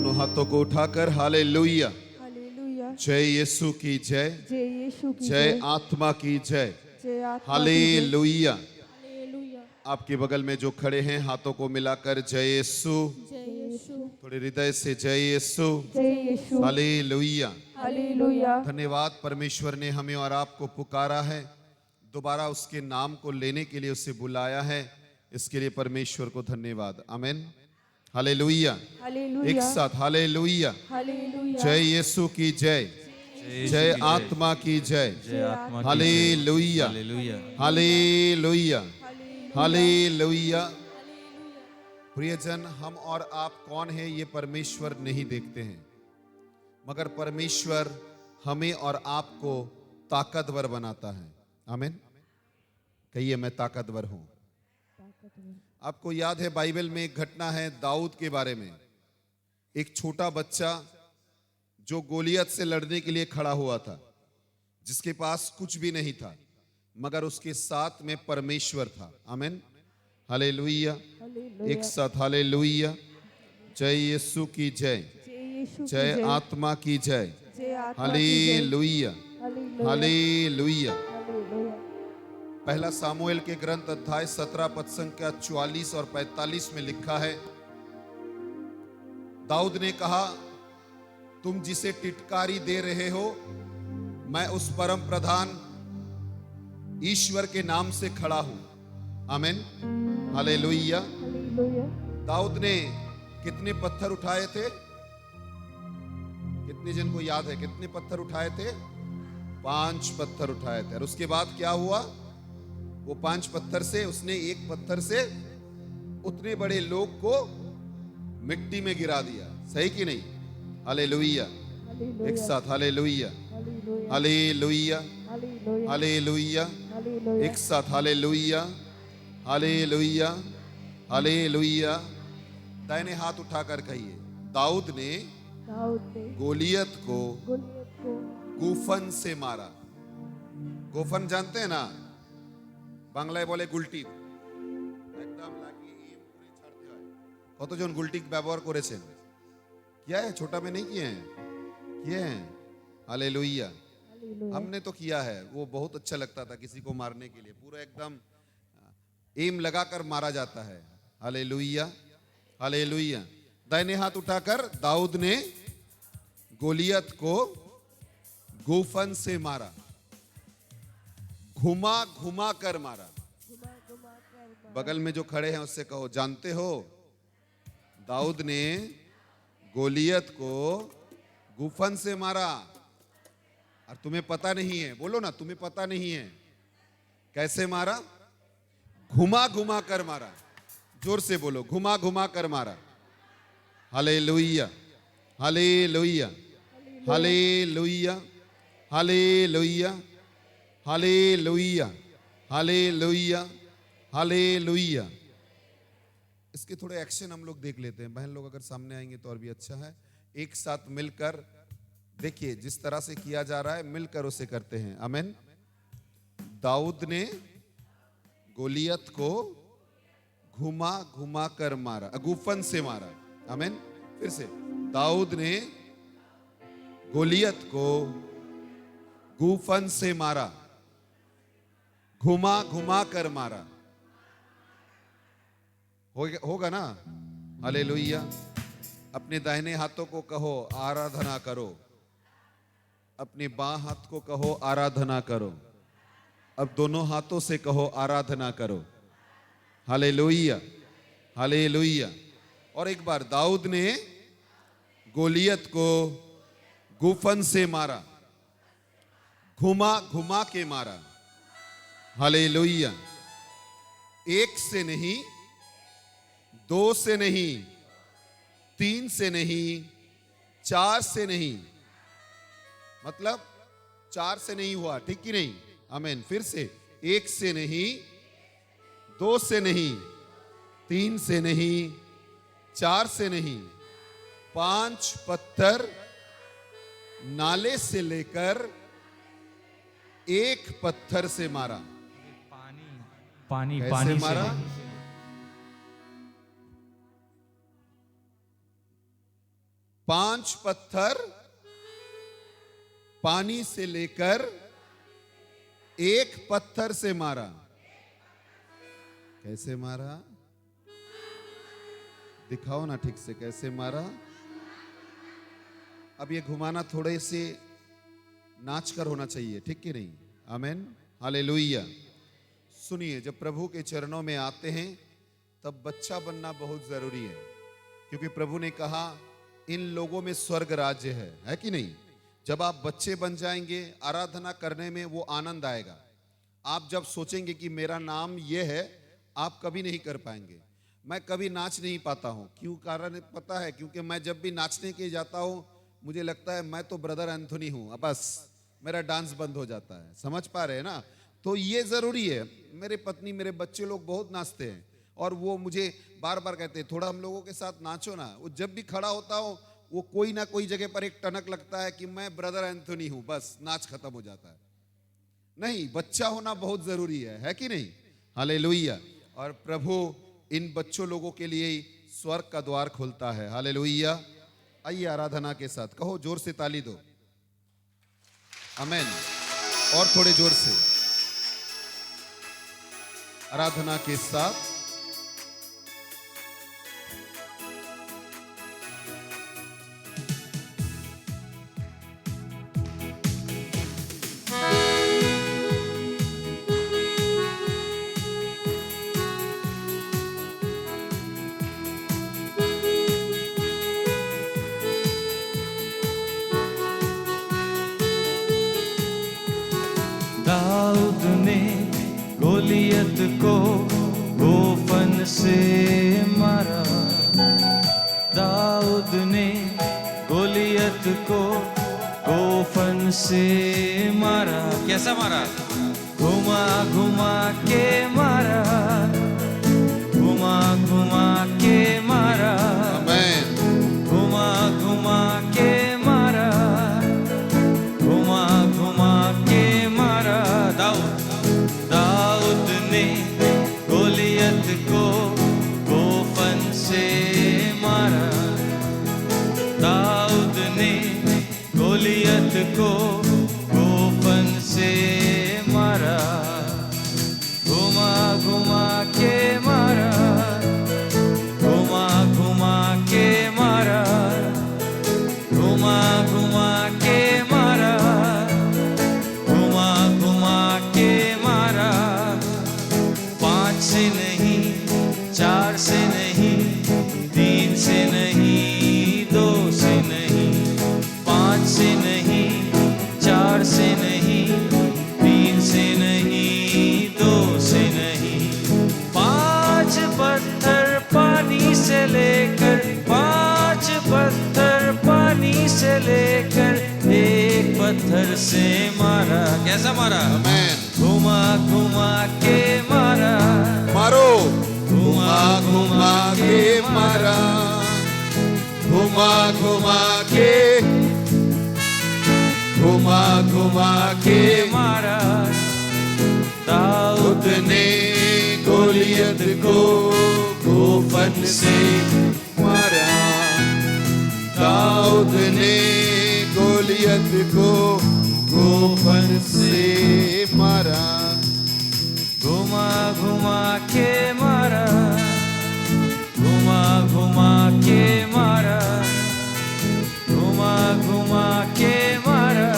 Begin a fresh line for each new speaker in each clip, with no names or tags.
दोनों हाथों को उठाकर हालेलुया,
हालेलुया,
जय यीशु की जय,
जय यीशु की
जय आत्मा की जय,
जय आत्मा की जय।
हालेलुया।
हालेलुया,
आपके बगल में जो खड़े हैं हाथों को मिलाकर जय यीशु,
जय यीशु,
थोड़े हृदय से जय यीशु,
जय यीशु,
हालेलुया।
हालेलुया।
धन्यवाद, परमेश्वर ने हमें और आपको पुकारा है, दोबारा उसके नाम को लेने के लिए उसे बुलाया है, इसके लिए परमेश्वर को धन्यवाद। आमीन, हालेलुया।
हालेलुया,
एक साथ हालेलुया,
हालेलुया,
जय यीशु की जय, जय आत्मा की जय,
जय आत्मा की
hallelujah,
hallelujah.
Hallelujah,
hallelujah,
hallelujah. प्रियजन, हम और आप कौन है ये परमेश्वर नहीं देखते हैं, मगर परमेश्वर हमें और आपको ताकतवर बनाता है। आमीन, कहिए मैं ताकतवर हूं। आपको याद है बाइबल में एक घटना है दाऊद के बारे में। एक छोटा बच्चा जो गोलियत से लड़ने के लिए खड़ा हुआ था, जिसके पास कुछ भी नहीं था, मगर उसके साथ में परमेश्वर था। आमीन, हालेलुया। एक साथ हालेलुया, जय यीशु की जय,
जय यीशु की
जय
जय,
आत्मा की जय,
जय आत्मा की जय।
Hallelujah,
hallelujah,
hallelujah.
हालेलुया।
पहला सामुएल के ग्रंथ अध्याय 17 पद संख्या 44 और 45 में लिखा है, दाऊद ने कहा, तुम जिसे टिटकारी दे रहे हो, मैं उस परम प्रधान ईश्वर के नाम से खड़ा हूं। आमीन, हालेलुया।
हालेलुया।
दाऊद ने कितने पत्थर उठाए थे? कितने जन को याद है कितने पत्थर उठाए थे? 5 पत्थर उठाए थे। और उसके बाद क्या हुआ? वो 5 पत्थर से उसने एक पत्थर से उतने बड़े लोग को मिट्टी में गिरा दिया। सही कि नहीं? हालेलुया। एक साथ हालेलुया, हालेलुया, हालेलुया। एक साथ हालेलुया, हालेलुया, हालेलुया। दाहिने हाथ उठाकर कहिए, दाऊद ने गोलियत को गुफन से मारा। गोफन जानते हैं ना? বাংলায় বলে গুলটি। একদম লাগিয়ে এম করে ছাড়তে হয়। কতজন গুলটি ব্যবহার করেছেন? किया है? छोटा में नहीं किए हैं? किए हैं? हालेलुया। हमने तो किया है। वो बहुत अच्छा लगता था किसी को मारने के लिए। पूरा एकदम एम लगाकर मारा जाता है। Hallelujah, hallelujah. दाहिने हाथ उठाकर दाऊद ने गोलियत को गुफन से मारा, घुमा घुमा कर मारा। बगल में जो खड़े हैं उससे कहो, जानते हो दाऊद ने गोलियत को गुफन से मारा और तुम्हें पता नहीं है। बोलो ना, तुम्हें पता नहीं है कैसे मारा? घुमा घुमा कर मारा। जोर से बोलो, घुमा घुमा कर मारा। Hallelujah, hallelujah, hallelujah, hallelujah, hallelujah, hallelujah, hallelujah. इसके थोड़े एक्शन हम लोग देख लेते हैं। बहन लोग अगर सामने आएंगे तो और भी अच्छा है। एक साथ मिलकर देखिए, जिस तरह से किया जा रहा है मिलकर उसे करते हैं। आमीन। दाऊद ने गोलियत को घुमा घुमा कर मारा, गुफन से मारा। आमीन। फिर से, दाऊद ने गोलियत को गुफन से मारा, घुमा घुमा कर मारा। होगा ना? हालेलुया। अपने दाहिने हाथों को कहो आराधना करो, अपने बाएं हाथ को कहो आराधना करो। अब दोनों हाथों से कहो आराधना करो। Hallelujah, hallelujah. और एक बार, दाऊद ने गोलियत को गुफन से मारा, घुमा घुमा के मारा। हालेलुया। 1 से नहीं, 2 से नहीं, 3 से नहीं, 4 से नहीं, मतलब 4 से नहीं हुआ, ठीक कि नहीं? आमीन। फिर से, 1 से नहीं, 2 से नहीं, 3 से नहीं, 4 से नहीं, 5 पत्थर नाले से लेकर 1 पत्थर से मारा।
पानी
कैसे
पानी
मारा?
से
5 पत्थर पानी से लेकर एक पत्थर से मारा। कैसे मारा? दिखाओ ना ठीक से, कैसे मारा? अब ये घुमाना थोड़े से नाच कर होना चाहिए, ठीक कि नहीं? आमेन, हालेलुया। सुनिए, जब प्रभु के चरणों में आते हैं तब बच्चा बनना बहुत जरूरी है, क्योंकि प्रभु ने कहा इन लोगों में स्वर्ग राज्य है कि नहीं? जब आप बच्चे बन जाएंगे, आराधना करने में वो आनंद आएगा। आप जब सोचेंगे कि मेरा नाम ये है, आप कभी नहीं कर पाएंगे। मैं कभी नाच नहीं पाता हूँ, क्यों? कारण पता है, क्योंकि मैं जब भी नाचने के जाता हूँ मुझे लगता है मैं तो ब्रदर एंथोनी हूँ, अब बस मेरा डांस बंद हो जाता है। समझ पा रहे हैं ना? तो ये जरूरी है। मेरे पत्नी, मेरे बच्चे लोग बहुत नाचते हैं और वो मुझे बार बार कहते हैं थोड़ा हम लोगों के साथ नाचो ना। वो जब भी खड़ा होता हूँ वो कोई ना कोई जगह पर एक टनक लगता है कि मैं ब्रदर एंथोनी हूँ, बस नाच खत्म हो जाता है। नहीं, बच्चा होना बहुत जरूरी है कि नहीं? हालेलुया। और प्रभु इन बच्चों लोगों के लिए ही स्वर्ग का द्वार खोलता है। हालेलुया। आइए आराधना के साथ कहो, जोर से ताली दो। आमेन। और थोड़े जोर से आराधना के साथ।
दाऊद ने गोलियत को गोफन से मारा। दाऊद ने गोलियत को गोफन से मारा। कैसा मारा? घुमा घुमा के मारा, घुमा घुमा के मारा।
आमेन।
घुमा घुमा के मारा, घुमा घुमा के मारा। दाऊद ने गोलियत को गोफन से मारा। दाऊद ने गोलियत को गोफन से मारा। घुमा घुमा के मारा, घुमा घुमा के मारा, घुमा घुमा के मारा, घुमा घुमा के मारा। 5 से नहीं, 4 से नहीं, 3 से नहीं, 2 से नहीं, 5 से नहीं, 4 से नहीं, 3 से नहीं, 2 से नहीं। 5 पत्थर पानी से लेकर, 5 पत्थर पानी से लेकर एक पत्थर से मारा। कैसा मारा?
आमेन।
घुमा घुमा के मारा।
मारो। घुमा घुमा के मारा, घुमा घुमा के, घुमा घुमा के
मारा।
दाऊद ने गोलियत को गोफन से मारा। दाऊद ने गोलियत को गोफन से मारा।
घुमा घुमा के मारा, घुमा घुमा के मारा, घुमा घुमा के मारा,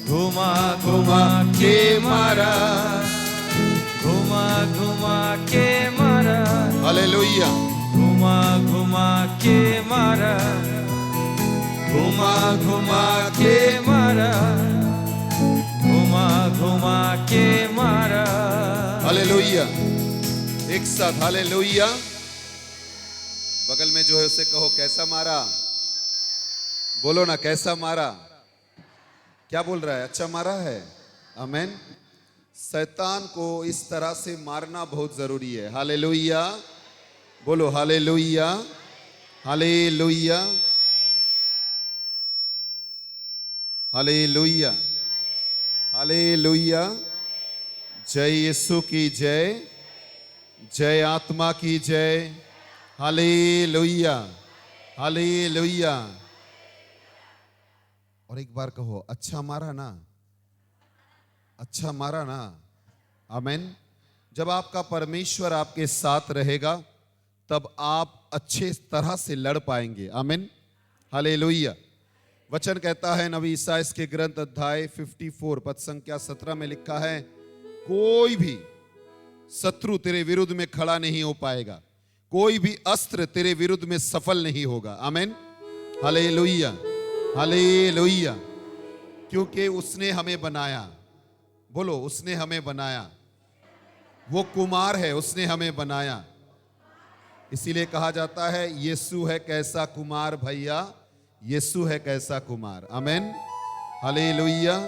घुमा घुमा के मारा, घुमा घुमा के मारा।
हालेलुया।
घुमा घुमा के मारा, घुमा घुमा के मारा, घुमा घुमा के मारा।
हालेलुया। एक साथ हालेलुया। बगल में जो है उसे कहो, कैसा मारा? बोलो ना, कैसा मारा? क्या बोल रहा है? अच्छा मारा है। आमेन। शैतान को इस तरह से मारना बहुत जरूरी है। हालेलुया। बोलो हालेलुया, हालेलुया, हालेलुया, हालेलुया। जय यीशु की जय, जय आत्मा की जय। हालेलुया। हालेलुया। और एक बार कहो, अच्छा मारा ना, अच्छा मारा ना। आमीन। जब आपका परमेश्वर आपके साथ रहेगा तब आप अच्छे तरह से लड़ पाएंगे। आमीन। हालेलुया। वचन कहता है नबी ईसाइयाह के ग्रंथ अध्याय 54 पद संख्या 17 में लिखा है, कोई भी शत्रु तेरे विरुद्ध में खड़ा नहीं हो पाएगा, कोई भी अस्त्र तेरे विरुद्ध में सफल नहीं होगा। आमीन। Hallelujah, hallelujah. क्योंकि उसने हमें बनाया, बोलो, उसने हमें बनाया। वो कुमार है, उसने हमें बनाया। इसीलिए कहा जाता है यीशु है कैसा कुमार भैया, यीशु है कैसा कुमार। आमीन। हालेलुया।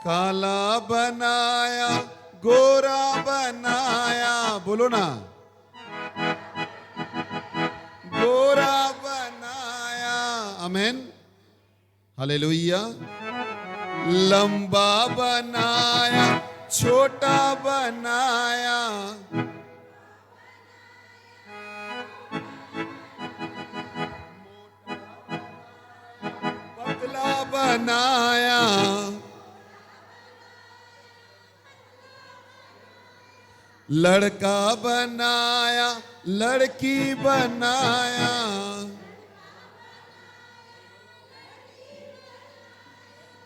काला बनाया, गोरा बनाया, बोलो ना, गोरा बनाया। आमीन। हालेलुया। लंबा बनाया, छोटा बनाया, पतला बनाया, लड़का बनाया, लड़की बनाया,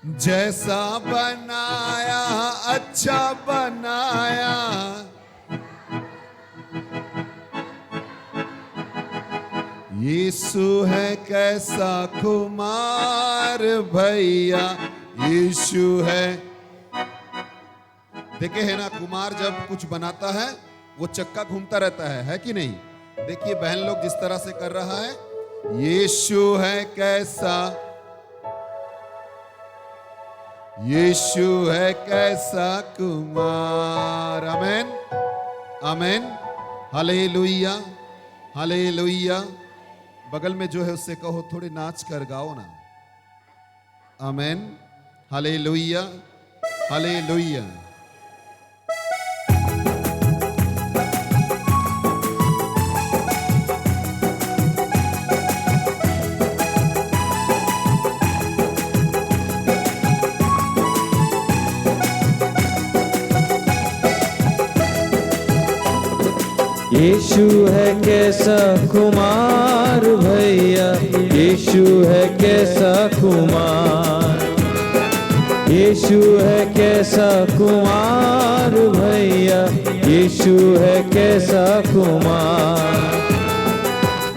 जैसा बनाया अच्छा बनाया। यीशु है कैसा कुमार भैया, यीशु है। देखे है ना, कुमार जब कुछ बनाता है वो चक्का घूमता रहता है कि नहीं? देखिए बहन लोग जिस तरह से कर रहा है, यीशु है कैसा, यीशु है कैसा कुमार। आमीन, आमीन। Hallelujah, hallelujah. बगल में जो है उससे कहो थोड़े नाच कर गाओ ना। आमीन। Hallelujah, hallelujah.
यीशु है कैसा कुमार भैया, यीशु है कैसा कुमार, यीशु है कैसा कुमार भैया, यीशु है कैसा कुमार।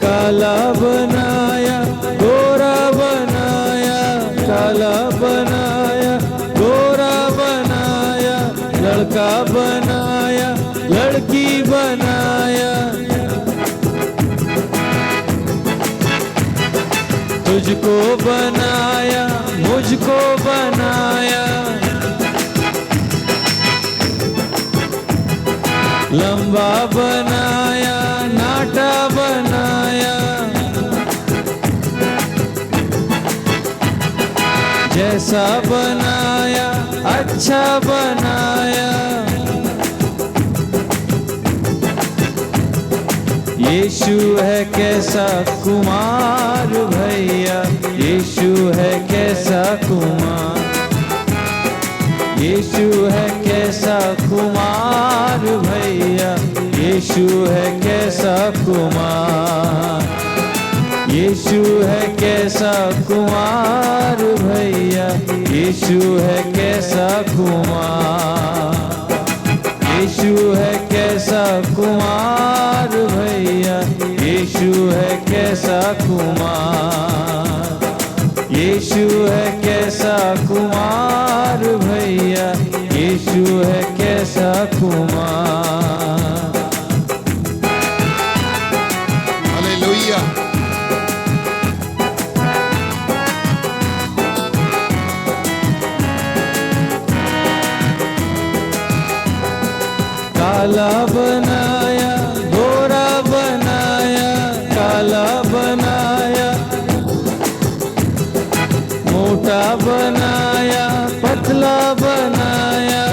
काला बनाया, गोरा बनाया, काला बनाया, गोरा बनाया, लड़का बनाया, लड़की बनाया। तुझको बनाया, मुझको बनाया, लंबा बनाया, नाटा बनाया, जैसा बनाया अच्छा बनाया। यीशु है कैसा कुमार भैया, यीशु है कैसा कुमार, यीशु है कैसा कुमार भैया, यीशु है कैसा कुमार, यीशु है कैसा कुमार भैया, यीशु है कैसा कुमार, यीशु है कैसा कुमार भैया, यीशु है कैसा कुमार, यीशु है कैसा कुमार भैया, यीशु है कैसा कुमार।
हालेलुया।
काला बनाया, गोरा बनाया, काला बनाया, मोटा बनाया, पतला बनाया,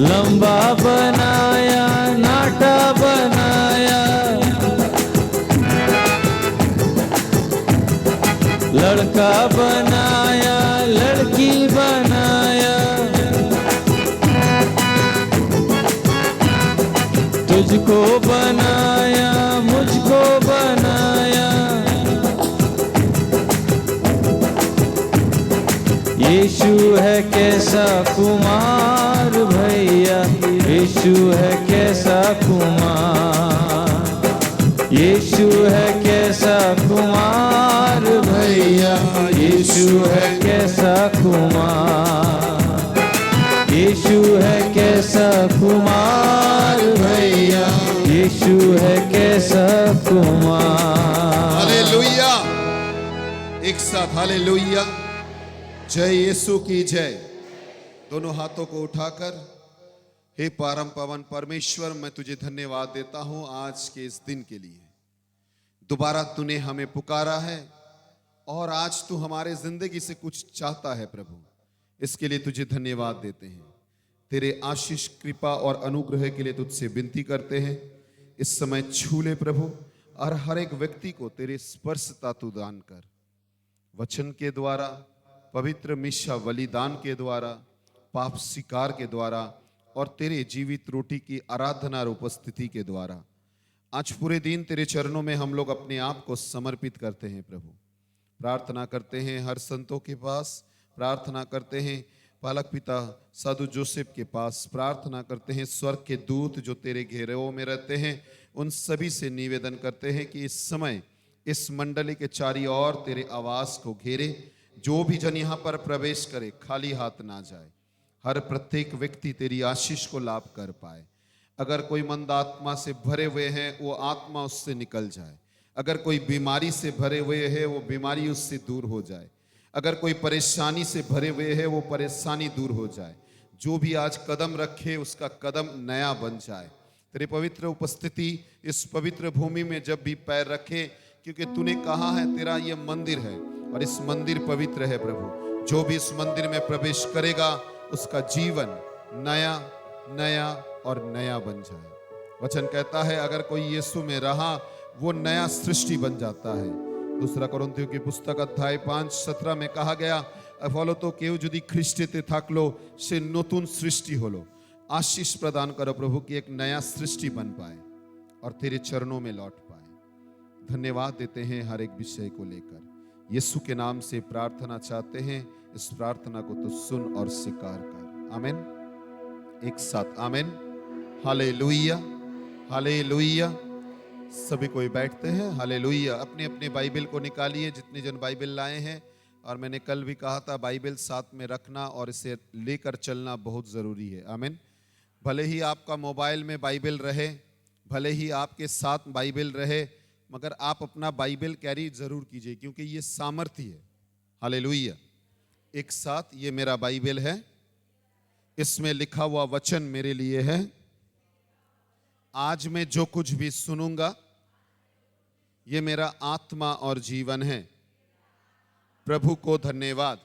लंबा बनाया, नाटा बनाया। लड़का बनाया, लड़की बनाया, तुझको बनाया, मुझको बनाया। यीशु है कैसा कुमार भैया, यीशु है कैसा कुमार, यीशु है कैसा कुमार भैया, यीशु है कैसा कुमार, यीशु है कैसा कुमार भैया, यीशु है कैसा कुमार।
हालेलुया। एक साथ हालेलुया। जय यीशु की जय। दोनों हाथों को उठाकर, हे परम पावन परमेश्वर, मैं तुझे धन्यवाद देता हूं आज के इस दिन के लिए। दोबारा तूने हमें पुकारा है और आज तू हमारे जिंदगी से कुछ चाहता है प्रभु, इसके लिए तुझे धन्यवाद देते हैं। तेरे आशीष, कृपा और अनुग्रह के लिए तुझसे विनती करते हैं। इस समय छू ले प्रभु, और हर एक व्यक्ति को तेरे स्पर्शता तू दान कर, वचन के द्वारा, पवित्र मिशा बलिदान के द्वारा, पाप स्वीकार के द्वारा और तेरे जीवित रोटी की आराधना और उपस्थिति के द्वारा। आज पूरे दिन तेरे चरणों में हम लोग अपने आप को समर्पित करते हैं प्रभु। प्रार्थना करते हैं हर संतों के पास, प्रार्थना करते हैं पालक पिता साधु जोसेफ के पास, प्रार्थना करते हैं स्वर्ग के दूत जो तेरे घेरों में रहते हैं, उन सभी से निवेदन करते हैं कि इस समय इस मंडली के चारों ओर तेरे आवास को घेरे। जो भी जन यहाँ पर प्रवेश करे खाली हाथ ना जाए, हर प्रत्येक व्यक्ति तेरी आशीष को लाभ कर पाए। अगर कोई मंद आत्मा से भरे हुए हैं वो आत्मा उससे निकल जाए, अगर कोई बीमारी से भरे हुए है वो बीमारी उससे दूर हो जाए, अगर कोई परेशानी से भरे हुए है वो परेशानी दूर हो जाए। जो भी आज कदम रखे उसका कदम नया बन जाए। तेरे पवित्र उपस्थिति इस पवित्र भूमि में जब भी पैर रखे, क्योंकि तूने कहा है तेरा ये मंदिर है और इस मंदिर पवित्र है प्रभु। जो भी इस मंदिर में प्रवेश करेगा उसका जीवन नया नया और नया बन जाए। वचन कहता है अगर कोई यीशु में रहा वो नया सृष्टि बन जाता है। दूसरा कोरिन्थियों की पुस्तक अध्याय 5:17 में कहा गया, ফলত কেউ যদি খ্রিস্টেতে থাকলো সে নতুন सृष्टि হলো। आशीष प्रदान करो प्रभु कि एक नया सृष्टि बन पाए और तेरे चरणों में लौट पाए। धन्यवाद देते हैं हर एक विषय को लेकर। यीशु के नाम से प्रार्थना चाहते हैं, इस प्रार्थना को तो सुन और स्वीकार कर। आमीन। एक साथ आमीन। Hallelujah, hallelujah. सभी कोई बैठते हैं। हालेलुया। अपने अपने बाइबल को निकालिए, जितने जन बाइबल लाए हैं। और मैंने कल भी कहा था बाइबल साथ में रखना और इसे लेकर चलना बहुत ज़रूरी है। आमीन। भले ही आपका मोबाइल में बाइबल रहे, भले ही आपके साथ बाइबल रहे, मगर आप अपना बाइबल कैरी जरूर कीजिए, क्योंकि ये सामर्थ्य है। हालेलुया। एक साथ, ये मेरा बाइबल है, इसमें लिखा हुआ वचन मेरे लिए है। आज मैं जो कुछ भी सुनूंगा ये मेरा आत्मा और जीवन है। प्रभु को धन्यवाद,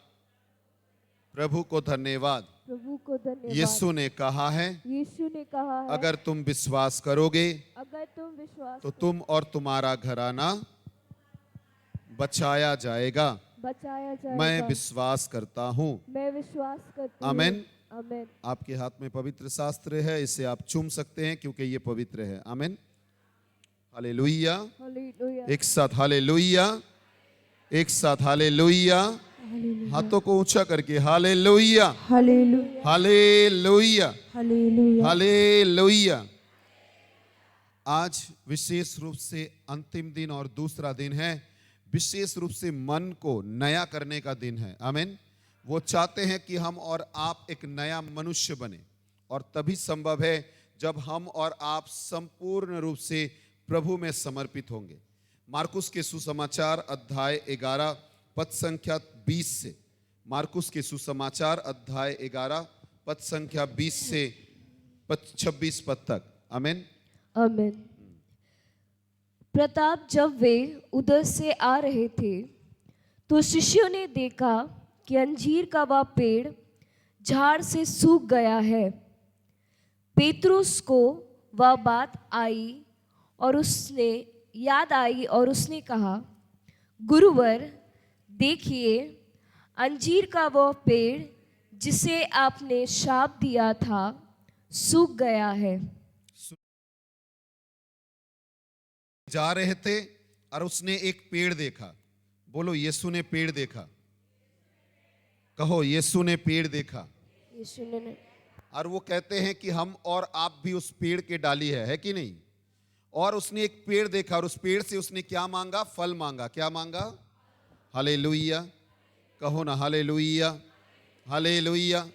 प्रभु को धन्यवाद।
प्रभु को धन्यवाद।
यीशु ने कहा है,
यीशु ने कहा है,
अगर तुम विश्वास करोगे
अगर तुम विश्वास
तो तुम और तुम्हारा घराना बचाया जाएगा।
बचाया जाएगा।
मैं विश्वास करता हूँ।
मैं विश्वास करती हूँ।
आमीन।
आमीन।
आपके हाथ में पवित्र शास्त्र है, इसे आप चूम सकते हैं क्योंकि ये पवित्र है। आमीन। हालेलुया।
हालेलुया।
एक साथ हालेलुया, एक साथ हालेलुया। हाथों को ऊंचा करके hallelujah,
hallelujah,
hallelujah,
hallelujah,
hallelujah. आज विशेष रूप से अंतिम दिन और दूसरा दिन है, विशेष रूप से मन को नया करने का दिन है। आमीन। वो चाहते हैं कि हम और आप एक नया मनुष्य बने, और तभी संभव है जब हम और आप संपूर्ण रूप से प्रभु में समर्पित होंगे। मार्कुस के सुसमाचार अध्याय 11 पद संख्या 20 से, मार्कुस के सुसमाचार अध्याय 11 पद संख्या 20 से 26 पद तक। आमीन।
आमीन। प्रताप जब वे उधर से आ रहे थे तो शिष्यों ने देखा कि अंजीर का वह पेड़ झाड़ से सूख गया है। पेतरुस को वह बात आई और उसने याद आई और उसने कहा, गुरुवर, देखिए, अंजीर का वह पेड़ जिसे आपने शाप दिया था सूख गया है।
जा रहे थे और उसने एक पेड़ देखा। बोलो, यीशु ने पेड़ देखा। कहो, यीशु ने पेड़ देखा।
यीशु ने
और वो कहते हैं कि हम और आप भी उस पेड़ के डाली है कि नहीं। और उसने एक पेड़ देखा और उस पेड़ से उसने क्या मांगा? फल मांगा। क्या मांगा? हालेलुया। कहो ना, हालेलुया, हालेलुया।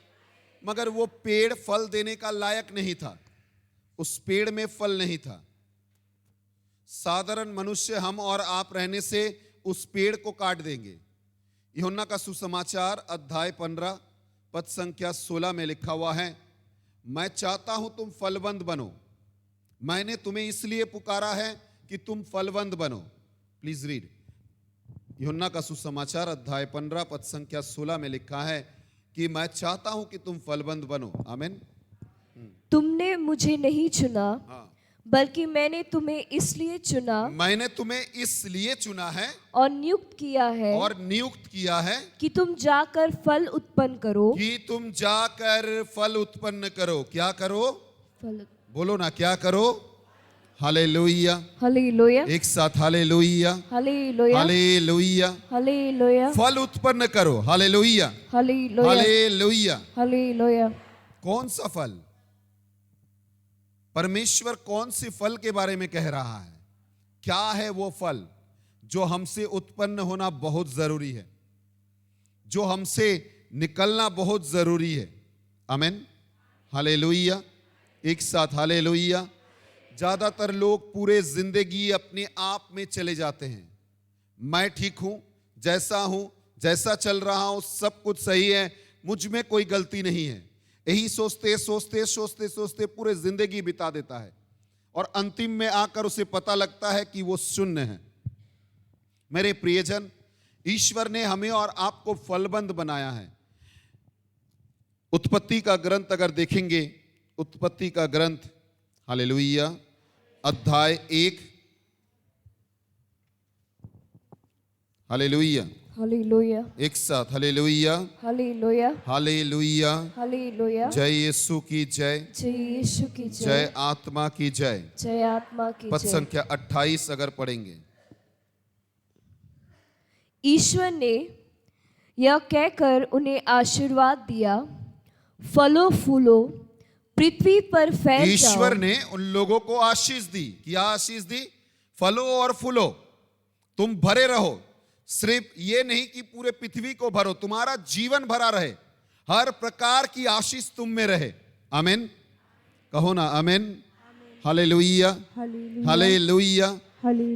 मगर वो पेड़ फल देने का लायक नहीं था। उस पेड़ में फल नहीं था। साधारण मनुष्य हम और आप रहने से उस पेड़ को काट देंगे। यूहन्ना का सुसमाचार अध्याय 15 पद संख्या 16 में लिखा हुआ है, मैं चाहता हूं तुम फलवंत बनो। मैंने तुम्हें इसलिए पुकारा है कि तुम फलवंत बनो। Please read. यूहन्ना का सुसमाचार अध्याय 15 पद संख्या 16 में लिखा है कि मैं चाहता हूं कि तुम फलवंत बनो। आमीन।
तुमने मुझे नहीं चुना,
हाँ,
बल्कि मैंने तुम्हें इसलिए चुना
मैंने तुम्हें इसलिए चुना है
और नियुक्त किया है
और नियुक्त किया है
कि तुम जाकर फल उत्पन्न करो।
कि तुम जाकर फल उत्पन्न करो। क्या करो?
फल।
बोलो ना, क्या करो? हालेलुया।
हालेलुया,
एक साथ हालेलुया,
हालेलुया,
हालेलुया।
हालेलुया,
फल उत्पन्न करो। Hallelujah,
hallelujah,
hallelujah.
हालेलुया।
कौन सा फल? परमेश्वर कौन से फल के बारे में कह रहा है? क्या है वो फल जो हमसे उत्पन्न होना बहुत जरूरी है, जो हमसे निकलना बहुत जरूरी है? आमीन, हालेलुया। एक साथ हालेलुया। ज्यादातर लोग पूरे जिंदगी अपने आप में चले जाते हैं। मैं ठीक हूं, जैसा चल रहा हूं, सब कुछ सही है, मुझ में कोई गलती नहीं है। यही सोचते पूरे जिंदगी बिता देता है और अंतिम में आकर उसे पता लगता है कि वो शून्य है। मेरे प्रियजन, ईश्वर ने हमें और आपको फलबंद बनाया है। उत्पत्ति का ग्रंथ अगर देखेंगे, उत्पत्ति का ग्रंथ हालेलुया अध्याय 1, हालेलुया,
हालेलुया,
एक साथ हालेलुया,
हालेलुया,
हालेलुया।
हालेलुया।
जय यीशु की जय,
जय यीशु की जय,
जय आत्मा की जय।
जय आत्मा की
पद
जय।
संख्या 28 अगर पढ़ेंगे।
ईश्वर ने यह कहकर उन्हें आशीर्वाद दिया, फलो फूलो, पृथ्वी पर फैल
ईश्वर
जाओ।
ने उन लोगों को आशीष दी। क्या आशीष दी? फलो और फूलो, तुम भरे रहो। सिर्फ ये नहीं कि पूरे पृथ्वी को भरो, तुम्हारा जीवन भरा रहे, हर प्रकार की आशीष तुम में रहे। आमीन। कहो ना आमीन। Hallelujah, hallelujah.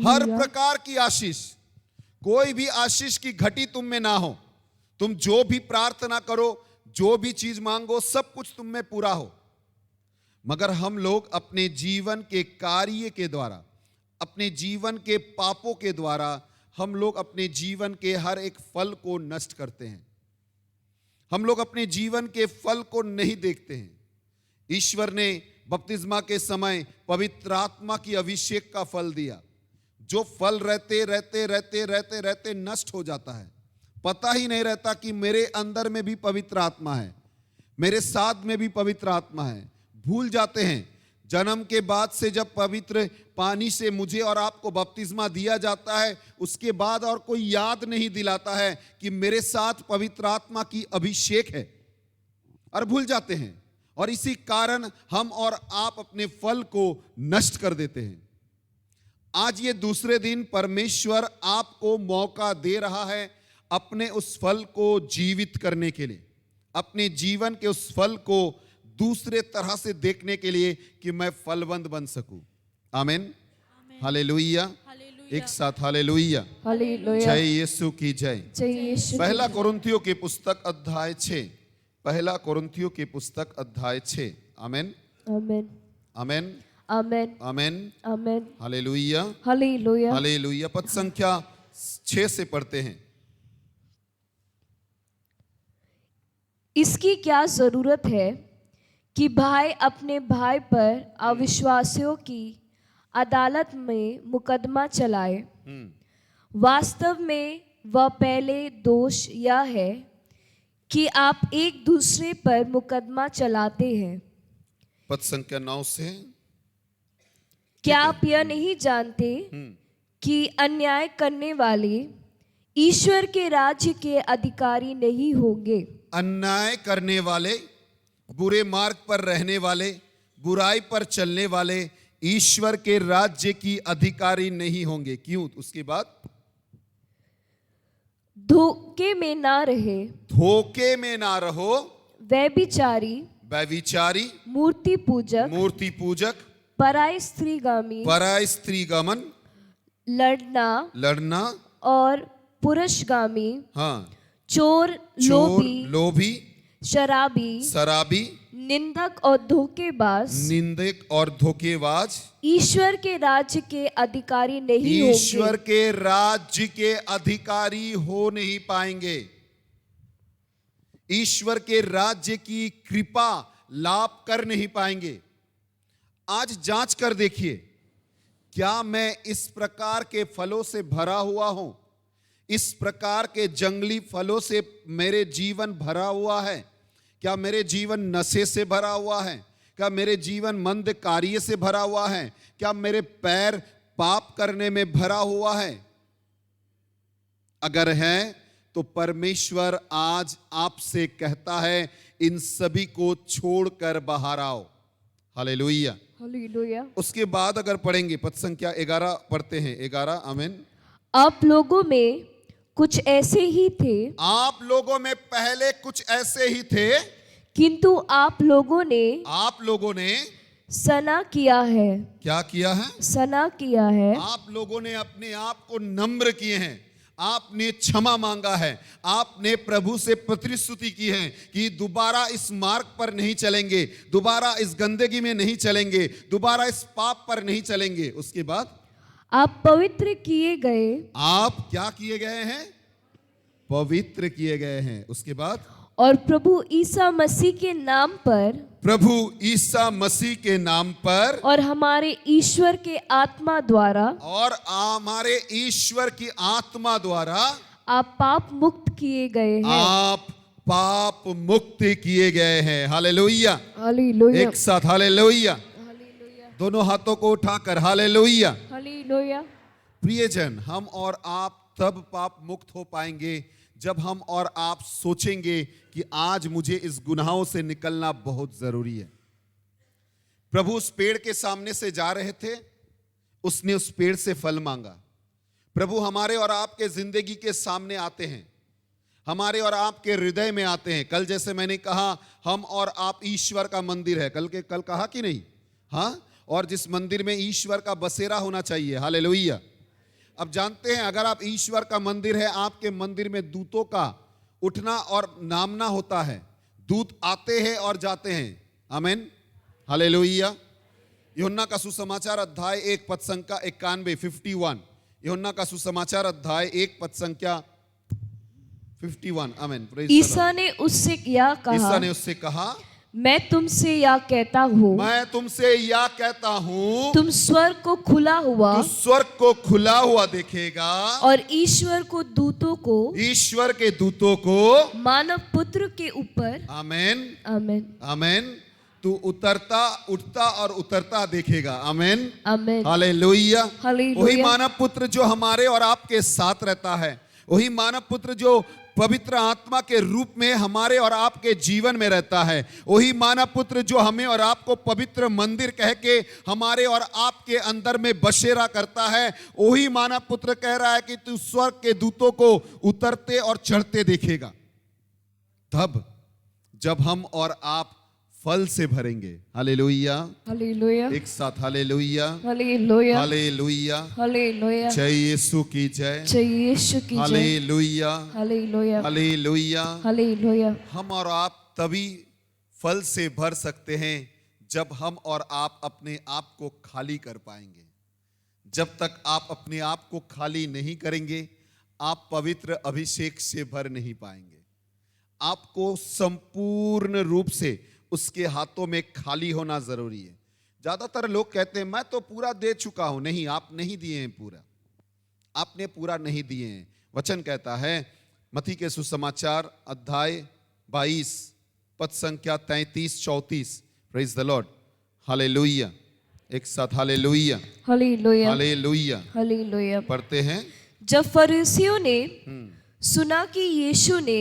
हर प्रकार की आशीष, कोई भी आशीष की घटी तुम में ना हो। तुम जो भी प्रार्थना करो, जो भी चीज मांगो, सब कुछ तुम में पूरा हो। मगर हम लोग अपने जीवन के कार्य के द्वारा, अपने जीवन के पापों के द्वारा, हम लोग अपने जीवन के हर एक फल को नष्ट करते हैं। हम लोग अपने जीवन के फल को नहीं देखते हैं। ईश्वर ने बपतिस्मा के समय पवित्र आत्मा की अभिषेक का फल दिया, जो फल रहते रहते रहते रहते रहते नष्ट हो जाता है। पता ही नहीं रहता कि मेरे अंदर में भी पवित्र आत्मा है, मेरे साथ में भी पवित्र आत्मा है। भूल जाते हैं। जन्म के बाद से जब पवित्र पानी से मुझे और आपको बपतिस्मा दिया जाता है, उसके बाद और कोई याद नहीं दिलाता है कि मेरे साथ पवित्र आत्मा की अभिषेक है, और भूल जाते हैं। और इसी कारण हम और आप अपने फल को नष्ट कर देते हैं। आज ये दूसरे दिन परमेश्वर आपको मौका दे रहा है अपने उस फल को जीवित करने के लिए, अपने जीवन के उस फल को दूसरे तरह से देखने के लिए, कि मैं फलवंत बन सकूं। आमीन, हालेलुया। एक साथ हालेलुया,
हालेलुया।
जय यीशु की जय।
जय यीशु की
पहला
जय।
कोरिन्थियों की पुस्तक अध्याय 6, पहला कोरिन्थियों की पुस्तक अध्याय 6। आमीन,
आमीन,
आमीन,
आमीन,
आमीन,
आमीन।
Hallelujah,
hallelujah,
hallelujah. पद संख्या 6 से पढ़ते हैं।
इसकी क्या जरूरत है कि भाई अपने भाई पर अविश्वासियों की अदालत में मुकदमा चलाए? वास्तव में वह पहले दोष यह है कि आप एक दूसरे पर मुकदमा चलाते हैं।
पद संख्या 9 से
क्या आप यह नहीं जानते कि अन्याय करने वाले ईश्वर के राज्य के अधिकारी नहीं होंगे?
अन्याय करने वाले, बुरे मार्ग पर रहने वाले, बुराई पर चलने वाले ईश्वर के राज्य की अधिकारी नहीं होंगे। क्यों? उसके बाद
धोखे में ना रहे,
धोखे में ना रहो,
व्यभिचारी,
व्यभिचारी,
मूर्ति पूजक,
मूर्ति पूजक,
पराय स्त्रीगामी,
पराय स्त्री गमन, लड़ना
और पुरुषगामी,
हाँ,
चोर,
चोर, लोभी,
शराबी, निंदक और धोखेबाज,
निंदक और धोखेबाज
ईश्वर के राज्य के अधिकारी नहीं होंगे।
ईश्वर के राज्य के अधिकारी हो नहीं पाएंगे। ईश्वर के राज्य की कृपा लाभ कर नहीं पाएंगे। आज जांच कर देखिए, क्या मैं इस प्रकार के फलों से भरा हुआ हूं? इस प्रकार के जंगली फलों से मेरे जीवन भरा हुआ है? क्या मेरे जीवन नशे से भरा हुआ है? क्या मेरे जीवन मंद कार्य से भरा हुआ है? क्या मेरे पैर पाप करने में भरा हुआ है? अगर है तो परमेश्वर आज आपसे कहता है, इन सभी को छोड़कर बाहर आओ। Hallelujah,
hallelujah.
उसके बाद अगर पढ़ेंगे, पद संख्या 11 पढ़ते हैं, 11, आमीन।
आप लोगों में कुछ ऐसे ही थे,
आप लोगों में पहले कुछ ऐसे ही थे,
किंतु आप लोगों ने सना किया है।
क्या किया है?
सना किया है।
आप लोगों ने अपने आप को नम्र किए हैं, आपने क्षमा मांगा है, आपने प्रभु से प्रतिस्तुति की है कि दोबारा इस मार्ग पर नहीं चलेंगे, दोबारा इस गंदगी में नहीं चलेंगे, दोबारा इस पाप पर नहीं चलेंगे। उसके बाद
आप पवित्र किए गए।
आप क्या किए गए हैं? पवित्र किए गए हैं। उसके बाद
और प्रभु ईसा मसीह के नाम पर,
प्रभु ईसा मसीह के नाम पर
और हमारे ईश्वर के आत्मा द्वारा,
और हमारे ईश्वर की आत्मा द्वारा
आप पाप मुक्त किए गए हैं।
आप पाप मुक्त किए गए हैं। हालेलुया,
हालेलुया,
एक साथ हालेलुया,
हालेलुया,
दोनों हाथों को उठाकर हालेलुया।
हालेलुया।
प्रियजन, हम और आप तब पाप मुक्त हो पाएंगे जब हम और आप सोचेंगे कि आज मुझे इस गुनाहों से निकलना बहुत जरूरी है। प्रभु उस पेड़ के सामने से जा रहे थे, उसने उस पेड़ से फल मांगा। प्रभु हमारे और आपके जिंदगी के सामने आते हैं, हमारे और आपके हृदय में आते हैं। कल जैसे मैंने कहा, हम और आप ईश्वर का मंदिर है। कल कहा कि नहीं? हाँ, और जिस मंदिर में ईश्वर का बसेरा होना चाहिए। हालेलुया। अब जानते हैं, अगर आप यूश्वर का मंदिर है, आपके मंदिर में दूतों का उठना और नामना होता है। दूत आते हैं और जाते हैं। आमीन, हालेलुया। यूहन्ना का सुसमाचार अध्याय 1 पद संख्या 91, 51। यूहन्ना का सुसमाचार अध्याय 1 पद संख्या 51। आमीन।
ईसा ने उससे कहा, मैं तुमसे यह कहता हूँ, तुम स्वर्ग को खुला हुआ देखेगा, और ईश्वर के दूतों को मानव पुत्र के ऊपर,
आमीन,
आमीन,
आमीन, तू उठता और उतरता देखेगा। आमीन,
आमीन,
हालेलुया।
हालेलुया।
वही मानव पुत्र जो हमारे और आपके साथ रहता है, वही मानव पुत्र जो पवित्र आत्मा के रूप में हमारे और आपके जीवन में रहता है, वही मानव पुत्र जो हमें और आपको पवित्र मंदिर कह के हमारे और आपके अंदर में बसेरा करता है, वही मानव पुत्र कह रहा है कि तू स्वर्ग के दूतों को उतरते और चढ़ते देखेगा। तब जब हम और आप फल से भरेंगे। हालेलुया,
हालेलुया,
एक साथ हालेलुया,
हालेलुया,
हालेलुया,
हालेलुया,
जय यीशु की जय,
जय यीशु की जय,
हालेलुया,
हालेलुया,
हालेलुया।
हालेलुया।
हम और आप तभी फल से भर सकते हैं जब हम और आप अपने आप को खाली कर पाएंगे। जब तक आप अपने आप को खाली नहीं करेंगे, आप पवित्र अभिषेक से भर नहीं पाएंगे। आपको संपूर्ण रूप से उसके हाथों में खाली होना जरूरी है। ज्यादातर लोग कहते हैं मैं तो पूरा दे चुका हूं। नहीं, आप नहीं दिए हैं पूरा, आपने पूरा नहीं दिए हैं। वचन कहता है मत्ती के सुसमाचार अध्याय 22 पद संख्या 33-34। Praise the Lord, hallelujah. एक साथ हालेलुया,
हालेलुया,
हालेलुया
हालेलुया।
पढ़ते हैं।
जब फरीसियों ने सुना कि यीशु ने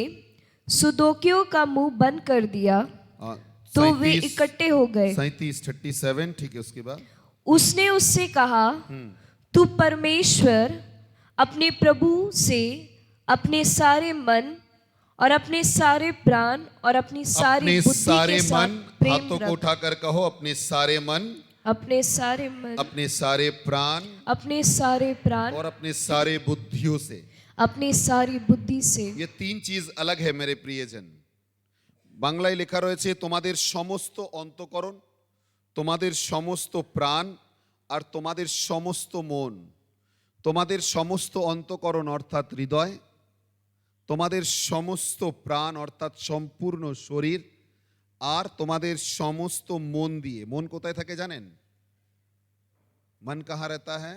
सदूकियों का मुंह बंद कर दिया तो वे इकट्ठे हो गए।
37 ठीक है। उसके बाद
उसने उससे कहा, तू परमेश्वर अपने प्रभु से अपने सारे मन और अपने सारे प्राण और अपनी सारी बुद्धि
सारे
के साथ
मन,
प्रेम
हाथों को
रख।
उठाकर कहो, अपने सारे मन,
अपने सारे मन,
अपने सारे प्राण
अपने सारे प्राण
और अपने सारे बुद्धियों से।
अपनी सारी बुद्धि से।
ये तीन चीज अलग है मेरे प्रियजन। বাংলায় লেখা রয়েছে তোমাদের সমস্ত অন্তঃকরণ, তোমাদের সমস্ত প্রাণ আর তোমাদের সমস্ত মন। তোমাদের সমস্ত অন্তঃকরণ অর্থাৎ হৃদয়, তোমাদের সমস্ত প্রাণ অর্থাৎ সম্পূর্ণ শরীর, আর তোমাদের সমস্ত মন দিয়ে। মন কোথায় থাকে জানেন? मन कहाँ रहता है?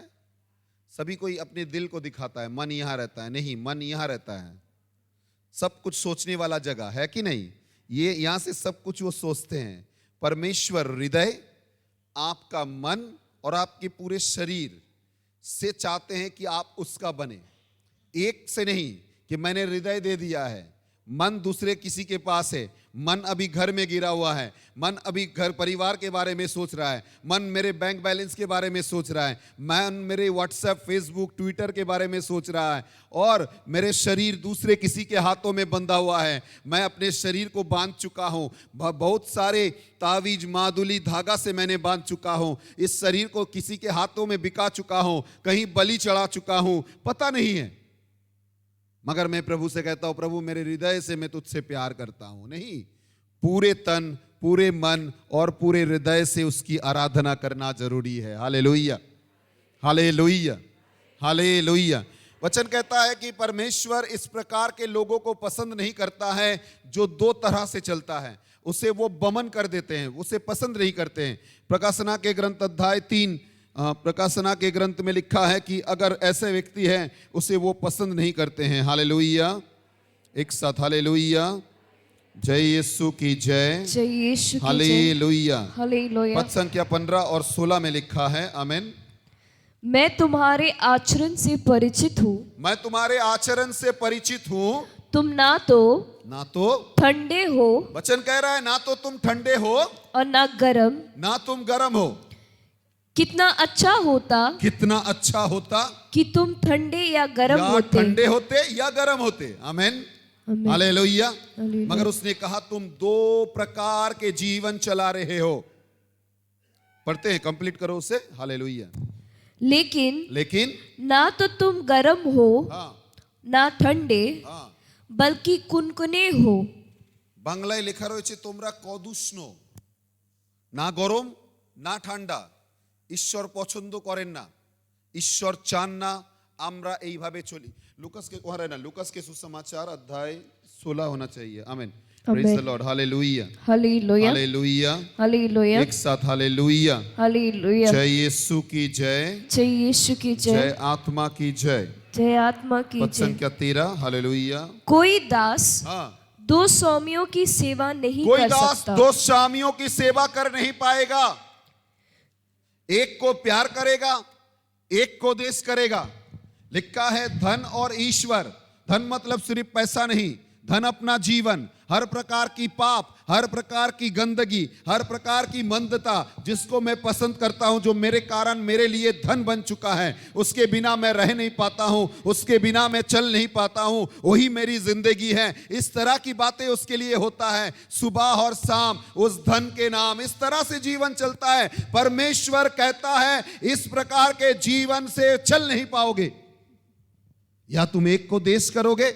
सभी कोई अपने दिल को दिखाता है मन यहाँ रहता है, नहीं, मन यहाँ रहता है। सब कुछ सोचने वाला जगह है कि नहीं? ये यहां से सब कुछ वो सोचते हैं। परमेश्वर हृदय, आपका मन और आपके पूरे शरीर से चाहते हैं कि आप उसका बने। एक से नहीं कि मैंने हृदय दे दिया है, मन दूसरे किसी के पास है, मन अभी घर में गिरा हुआ है, मन अभी घर परिवार के बारे में सोच रहा है, मन मेरे बैंक बैलेंस के बारे में सोच रहा है, मन मेरे व्हाट्सएप, फेसबुक, ट्विटर के बारे में सोच रहा है, और मेरे शरीर दूसरे किसी के हाथों में बंधा हुआ है। मैं अपने शरीर को बांध चुका हूं, बहुत सारे तावीज, मादुली, धागा से मैंने बांध चुका हूं। इस शरीर को किसी के हाथों में बिका चुका हूं, कहीं बलि चढ़ा चुका हूं, पता नहीं है। मगर मैं प्रभु से कहता हूं, प्रभु मेरे हृदय से मैं तुझसे प्यार करता हूं। नहीं, पूरे तन, पूरे मन और पूरे हृदय से उसकी आराधना करना जरूरी है। Hallelujah, hallelujah, hallelujah. वचन कहता है कि परमेश्वर इस प्रकार के लोगों को पसंद नहीं करता है जो दो तरह से चलता है। उसे वो बमन कर देते हैं, उसे पसंद नहीं करते हैं। प्रकाशना के ग्रंथ अध्याय 3, प्रकाशना के ग्रंथ में लिखा है कि अगर ऐसे व्यक्ति हैं उसे वो पसंद नहीं करते हैं। हालेलुया, एक साथ हालेलुया, जय यीशु की जय,
जय यीशु की जय,
हालेलुया।
हालेलुया।
पद संख्या 15 और 16 में लिखा है, आमीन।
मैं तुम्हारे आचरण से परिचित हूँ,
मैं तुम्हारे आचरण से परिचित हूँ,
तुम ना तो ठंडे हो,
वचन कह रहा है ना तो तुम ठंडे हो
और ना गरम।
ना तुम गर्म हो।
कितना अच्छा होता,
कितना अच्छा होता
कि तुम ठंडे या गरम
या
होते।
ठंडे होते या गर्म होते। आमीन,
आमीन।
हालेलुया।
हालेलुया।
मगर उसने कहा तुम दो प्रकार के जीवन चला रहे हो। पढ़ते हैं, कंप्लीट करो उसे। हालेलुया।
लेकिन ना तो तुम गरम हो,
हाँ,
ना ठंडे,
हाँ।
बल्कि कुनकुने हो।
বাংলায় লেখা রয়েছে তোমরা কদুষ্ণ, না গরম না ঠান্ডা। ঈশ্বর পছন্দ করেন না, ঈশ্বর চান না আমরা এইভাবে চলি। लूकास के वहां रहना, लूकास के सुसमाचार अध्याय 16 होना चाहिए। आमीन, praise the Lord, hallelujah,
hallelujah,
hallelujah,
hallelujah,
एक साथ हालेलुया।
हालेलुया।
जय यीशु की जय,
जय यीशु की
जय
जय,
आत्मा की जय।
जय आत्मा की
पद
जय।
संख्या 13, हालेलुया।
कोई दास
हाँ,
दो स्वामियों की सेवा नहीं
कोई
कर
दास
सकता।
दो स्वामियों की सेवा कर नहीं पाएगा। एक को प्यार करेगा, एक को देश करेगा। लिखा है धन और ईश्वर। धन मतलब सिर्फ पैसा नहीं, धन अपना जीवन, हर प्रकार की पाप, हर प्रकार की गंदगी, हर प्रकार की मंदता जिसको मैं पसंद करता हूं, जो मेरे कारण मेरे लिए धन बन चुका है, उसके बिना मैं रह नहीं पाता हूं, उसके बिना मैं चल नहीं पाता हूं, वही मेरी जिंदगी है। इस तरह की बातें उसके लिए होता है, सुबह और शाम उस धन के नाम, इस तरह से जीवन चलता है। परमेश्वर कहता है इस प्रकार के जीवन से चल नहीं पाओगे। या तुम एक को देश करोगे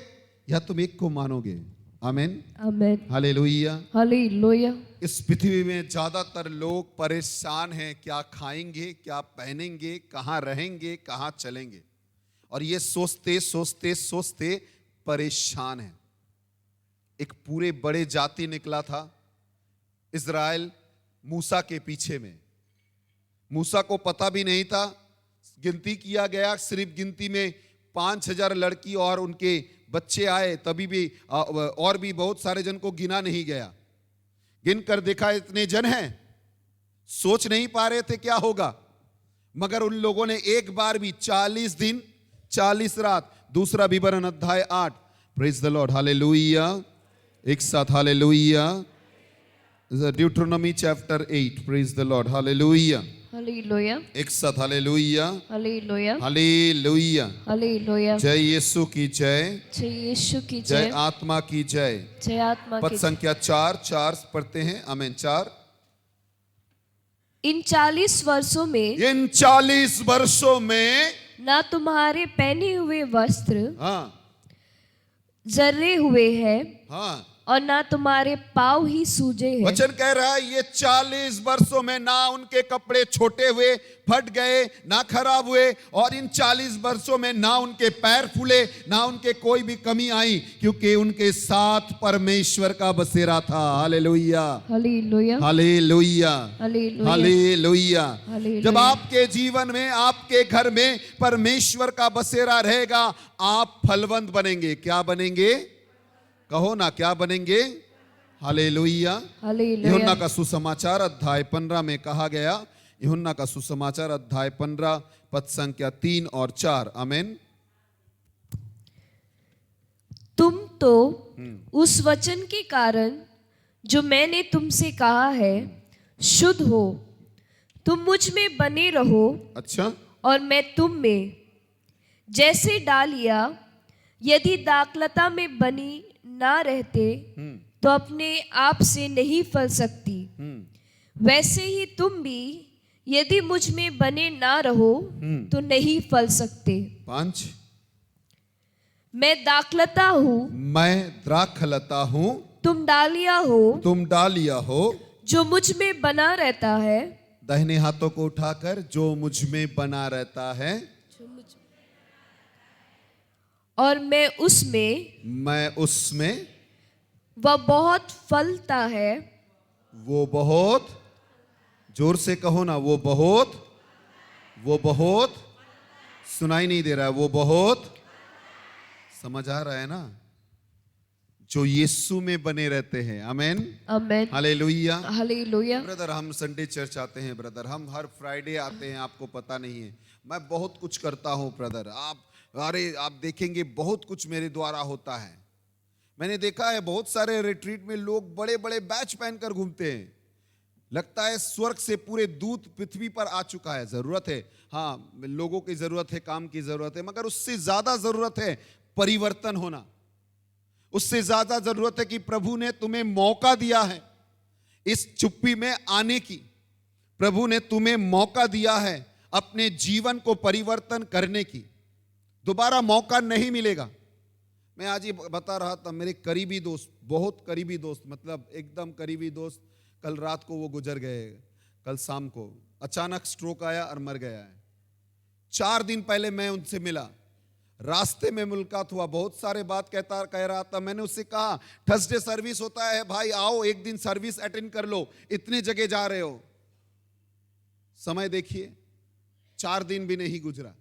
या तुम एक को मानोगे। आमीन,
आमीन,
हालेलुया,
हालेलुया।
इस पृथ्वी में ज्यादातर लोग परेशान हैं, क्या खाएंगे, क्या पहनेंगे, कहां रहेंगे, कहां चलेंगे, और ये सोचते सोचते सोचते परेशान हैं। एक पूरे बड़े जाति निकला था इज़राइल मूसा के पीछे में। मूसा को पता भी नहीं था, गिनती किया गया, सिर्फ गिनती में 5,000 लड़की और उनके बच्चे आए, तभी भी और भी बहुत सारे जन को गिना नहीं गया। गिन कर देखा इतने जन हैं, सोच नहीं पा रहे थे क्या होगा, मगर उन लोगों ने एक बार भी 40 दिन 40 रात, दूसरा विवरण अध्याय 8, प्रेज द लॉर्ड, हालेलुया, एक साथ hallelujah, Deuteronomy chapter 8, praise the Lord, hallelujah,
hallelujah,
एक साथ हालेलुया,
हालेलुया,
हालेलुया,
हालेलुया।
जय यीशु की जय,
जय यीशु की
जय
जय,
आत्मा की जय।
जय आत्मा
पद
की जय।
संख्या 4 पढ़ते हैं, आमीन। 4,
इन 40 वर्षों में
इन 40 वर्षों में
ना तुम्हारे पहने हुए वस्त्र
हाँ
जर्रे हुए हैं
हाँ
और ना तुम्हारे पाँव ही सूजे हैं।
वचन कह रहा है ये 40 वर्षों में ना उनके कपड़े छोटे हुए, फट गए, ना खराब हुए, और इन 40 वर्षों में ना उनके पैर फूले, ना उनके कोई भी कमी आई, क्योंकि उनके साथ परमेश्वर का बसेरा था। Hallelujah,
hallelujah,
hallelujah,
hallelujah,
hallelujah.
Hallelujah.
जब आपके जीवन में, आपके घर में परमेश्वर का बसेरा रहेगा, आप फलवंत बनेंगे। क्या बनेंगे? कहो ना, क्या बनेंगे? हालेलुया।
हालेलुया।
यूहन्ना का सुसमाचार अध्याय 15 में कहा गया, यूहन्ना का सुसमाचार अध्याय 15 पद संख्या 3 और 4, आमीन।
तुम तो उस वचन के कारण जो मैंने तुमसे कहा है शुद्ध हो। तुम मुझ में बने रहो
अच्छा,
और मैं तुम में। जैसे डालियां यदि दाखलता में बनी ना रहते तो अपने आप से नहीं फल सकती, वैसे ही तुम भी यदि मुझ में बने ना रहो तो नहीं फल सकते।
5,
मैं दाखलता हूँ,
मैं द्राक्षलता हूँ,
तुम डालियां हो।
तुम डालियां हो।
जो मुझ में बना रहता है,
दाहिने हाथों को उठाकर, जो मुझ में बना रहता है
और मैं उसमें,
मैं उसमें,
वह बहुत फलता है।
वो बहुत, जोर से कहो ना, वो बहुत सुनाई नहीं दे रहा है, वो बहुत, समझ आ रहा है ना? जो यीशु में बने रहते हैं, आमीन,
आमीन,
हालेलुया,
हालेलुया।
ब्रदर हम संडे चर्च आते हैं, ब्रदर हम हर फ्राइडे आते हैं, आपको पता नहीं है। मैं बहुत कुछ करता हूं ब्रदर, आप देखेंगे बहुत कुछ मेरे द्वारा होता है। मैंने देखा है बहुत सारे रिट्रीट में लोग बड़े बड़े बैच पहनकर घूमते हैं, लगता है स्वर्ग से पूरे दूत पृथ्वी पर आ चुका है। जरूरत है, हाँ, लोगों की जरूरत है, काम की जरूरत है, मगर उससे ज्यादा जरूरत है परिवर्तन होना। उससे ज्यादा जरूरत है कि प्रभु ने तुम्हें मौका दिया है इस चुप्पी में आने की। प्रभु ने तुम्हें मौका दिया है अपने जीवन को परिवर्तन करने की। दोबारा मौका नहीं मिलेगा। मैं आज ही बता रहा था, मेरे करीबी दोस्त, बहुत करीबी दोस्त, मतलब एकदम करीबी दोस्त, कल रात को वो गुजर गए। कल शाम को अचानक स्ट्रोक आया और मर गया है। 4 दिन पहले मैं उनसे मिला, रास्ते में मुलाकात हुआ, बहुत सारे बात कह रहा था। मैंने उससे कहा थर्सडे सर्विस होता है भाई, आओ एक दिन सर्विस अटेंड कर लो, इतने जगह जा रहे हो। समय देखिए, 4 दिन भी नहीं गुजरा।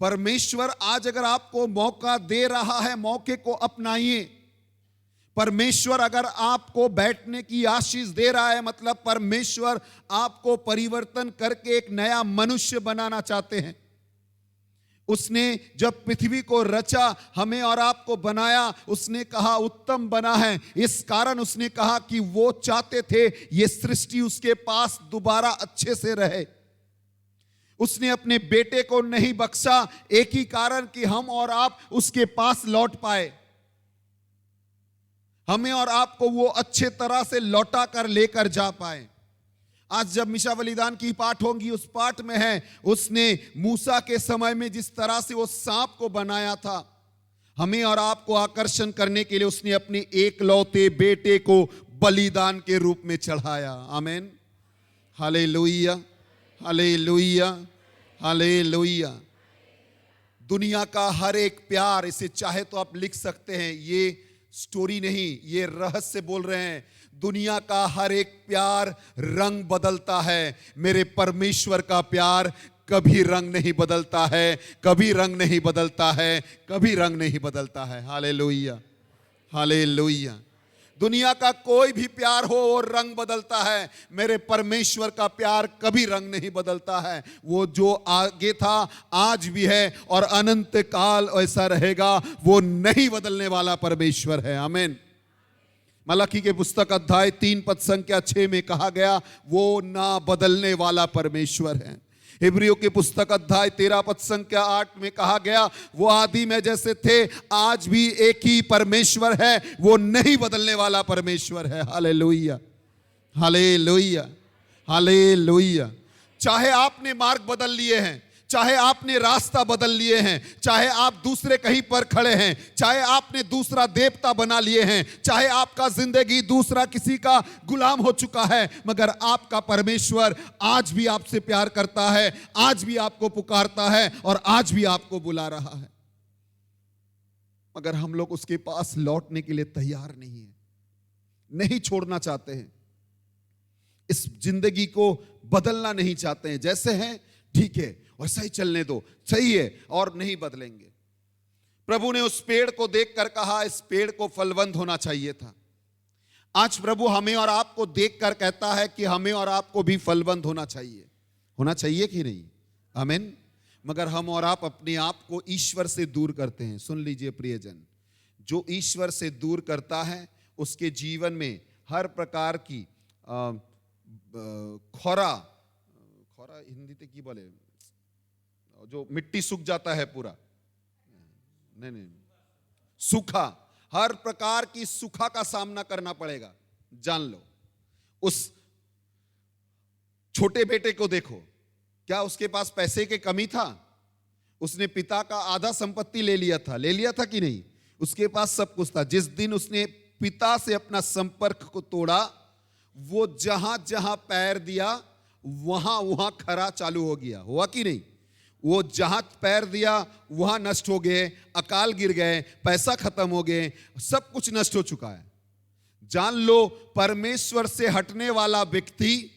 परमेश्वर आज अगर आपको मौका दे रहा है, मौके को अपनाइए। परमेश्वर अगर आपको बैठने की आशीष दे रहा है, मतलब परमेश्वर आपको परिवर्तन करके एक नया मनुष्य बनाना चाहते हैं। उसने जब पृथ्वी को रचा, हमें और आपको बनाया, उसने कहा उत्तम बना है। इस कारण उसने कहा कि वो चाहते थे ये सृष्टि उसके पास दोबारा अच्छे से रहे। उसने अपने बेटे को नहीं बख्शा, एक ही कारण कि हम और आप उसके पास लौट पाए। हमें और आपको वो अच्छे तरह से लौटा कर लेकर जा पाए। आज जब मिशा बलिदान की पाठ होंगी, उस पाठ में है, उसने मूसा के समय में जिस तरह से वो सांप को बनाया था, हमें और आपको आकर्षण करने के लिए उसने अपने एकलौते बेटे को बलिदान के रूप में चढ़ाया। आमीन, हालेलुया, हालेलुया, हालेलुया। दुनिया का हर एक प्यार, इसे चाहे तो आप लिख सकते हैं, ये स्टोरी नहीं, ये रहस्य बोल रहे हैं। दुनिया का हर एक प्यार रंग बदलता है, मेरे परमेश्वर का प्यार कभी रंग नहीं बदलता है, कभी रंग नहीं बदलता है, कभी रंग नहीं बदलता है। Hallelujah, hallelujah. दुनिया का कोई भी प्यार हो वो रंग बदलता है, मेरे परमेश्वर का प्यार कभी रंग नहीं बदलता है। वो जो आगे था आज भी है और अनंत काल ऐसा रहेगा, वो नहीं बदलने वाला परमेश्वर है। आमीन। मलाकी के पुस्तक अध्याय 3 पद संख्या 6 में कहा गया, वो ना बदलने वाला परमेश्वर है। इब्रियों के पुस्तक अध्याय 13 पद संख्या 8 में कहा गया, वो आदि में जैसे थे आज भी एक ही परमेश्वर है, वो नहीं बदलने वाला परमेश्वर है। Hallelujah, hallelujah, hallelujah. चाहे आपने मार्ग बदल लिए हैं, चाहे आपने रास्ता बदल लिए हैं, चाहे आप दूसरे कहीं पर खड़े हैं, चाहे आपने दूसरा देवता बना लिए हैं, चाहे आपका जिंदगी दूसरा किसी का गुलाम हो चुका है, मगर आपका परमेश्वर आज भी आपसे प्यार करता है, आज भी आपको पुकारता है और आज भी आपको बुला रहा है। मगर हम लोग उसके पास लौटने के लिए तैयार नहीं है, नहीं छोड़ना चाहते हैं, इस जिंदगी को बदलना नहीं चाहते हैं। जैसे हैं ठीक है, वैसा ही चलने दो, सही है, और नहीं बदलेंगे। प्रभु ने उस पेड़ को देखकर कहा, इस पेड़ को फलवंत होना चाहिए था। आज प्रभु हमें और आपको देखकर कहता है कि हमें और आपको भी फलवंत होना चाहिए। होना चाहिए कि नहीं? आमीन। मगर हम और आप अपने आप को ईश्वर से दूर करते हैं। सुन लीजिए प्रियजन, जो ईश्वर से दूर करता है उसके जीवन में हर प्रकार की खोरा हिंदी ते की बोले, जो मिट्टी सूख जाता है पूरा, नहीं, सूखा, हर प्रकार की सूखा का सामना करना पड़ेगा। जान लो, उस छोटे बेटे को देखो, क्या उसके पास पैसे की कमी था? उसने पिता का आधा संपत्ति ले लिया था कि नहीं? उसके पास सब कुछ था। जिस दिन उसने पिता से अपना संपर्क को तोड़ा, वो जहां जहां पैर दिया वहां वहां खरा चालू हो गया। हुआ कि नहीं? वो जहां पैर दिया वहां नष्ट हो गए, अकाल गिर गए, पैसा खत्म हो गए, सब कुछ नष्ट हो चुका है। जान लो, परमेश्वर से हटने वाला व्यक्ति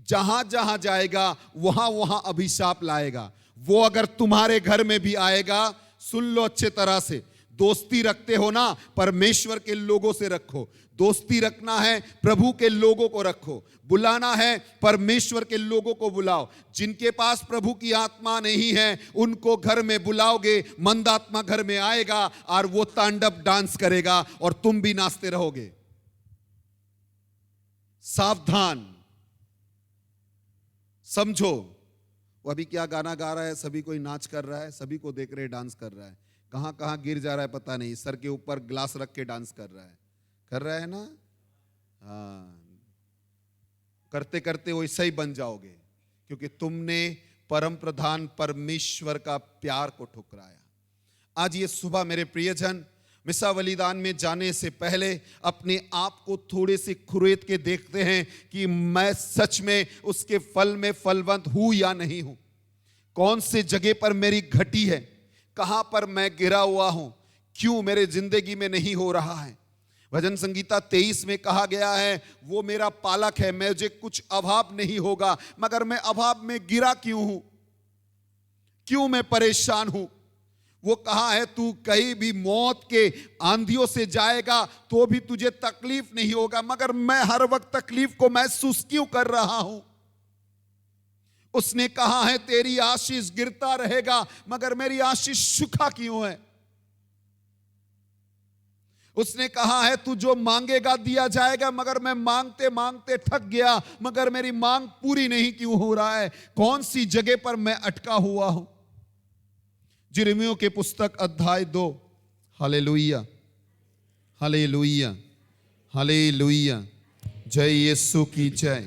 जहां जहां जाएगा वहां वहां अभिशाप लाएगा। वो अगर तुम्हारे घर में भी आएगा, सुन लो अच्छे तरह से, दोस्ती रखते हो ना, परमेश्वर के लोगों से रखो। दोस्ती रखना है, प्रभु के लोगों को रखो। बुलाना है, परमेश्वर के लोगों को बुलाओ। जिनके पास प्रभु की आत्मा नहीं है उनको घर में बुलाओगे, मंद आत्मा घर में आएगा और वो तांडव डांस करेगा और तुम भी नाचते रहोगे। सावधान, समझो। वो अभी क्या गाना गा रहा है, सभी कोई नाच कर रहा है, सभी को देख रहे डांस कर रहा है, कहां कहां गिर जा रहा है पता नहीं, सर के ऊपर ग्लास रख के डांस कर रहा है ना? हाँ, करते करते वैसा ही बन जाओगे, क्योंकि तुमने परम प्रधान परमेश्वर का प्यार को ठुकराया। आज ये सुबह मेरे प्रियजन, मिसा बलिदान में जाने से पहले अपने आप को थोड़े से खुरेद के देखते हैं कि मैं सच में उसके फल में फलवंत हूं या नहीं हूं। कौन से जगह पर मेरी घटी है, कहां पर मैं गिरा हुआ हूं, क्यों मेरे जिंदगी में नहीं हो रहा है। भजन संगीता 23 में कहा गया है, वो मेरा पालक है, मुझे कुछ अभाव नहीं होगा। मगर मैं अभाव में गिरा क्यों हूं, क्यों मैं परेशान हूं? वो कहा है, तू कहीं भी मौत के आंधियों से जाएगा तो भी तुझे तकलीफ नहीं होगा, मगर मैं हर वक्त तकलीफ को महसूस क्यों कर रहा हूं? उसने कहा है, तेरी आशीष गिरता रहेगा, मगर मेरी आशीष सूखा क्यों है? उसने कहा है, तू जो मांगेगा दिया जाएगा, मगर मैं मांगते मांगते थक गया, मगर मेरी मांग पूरी नहीं क्यों हो रहा है? कौन सी जगह पर मैं अटका हुआ हूं? यिर्मयाह के पुस्तक अध्याय 2, हालेलुया, हालेलुया, हालेलुया, जय यीशु की जय,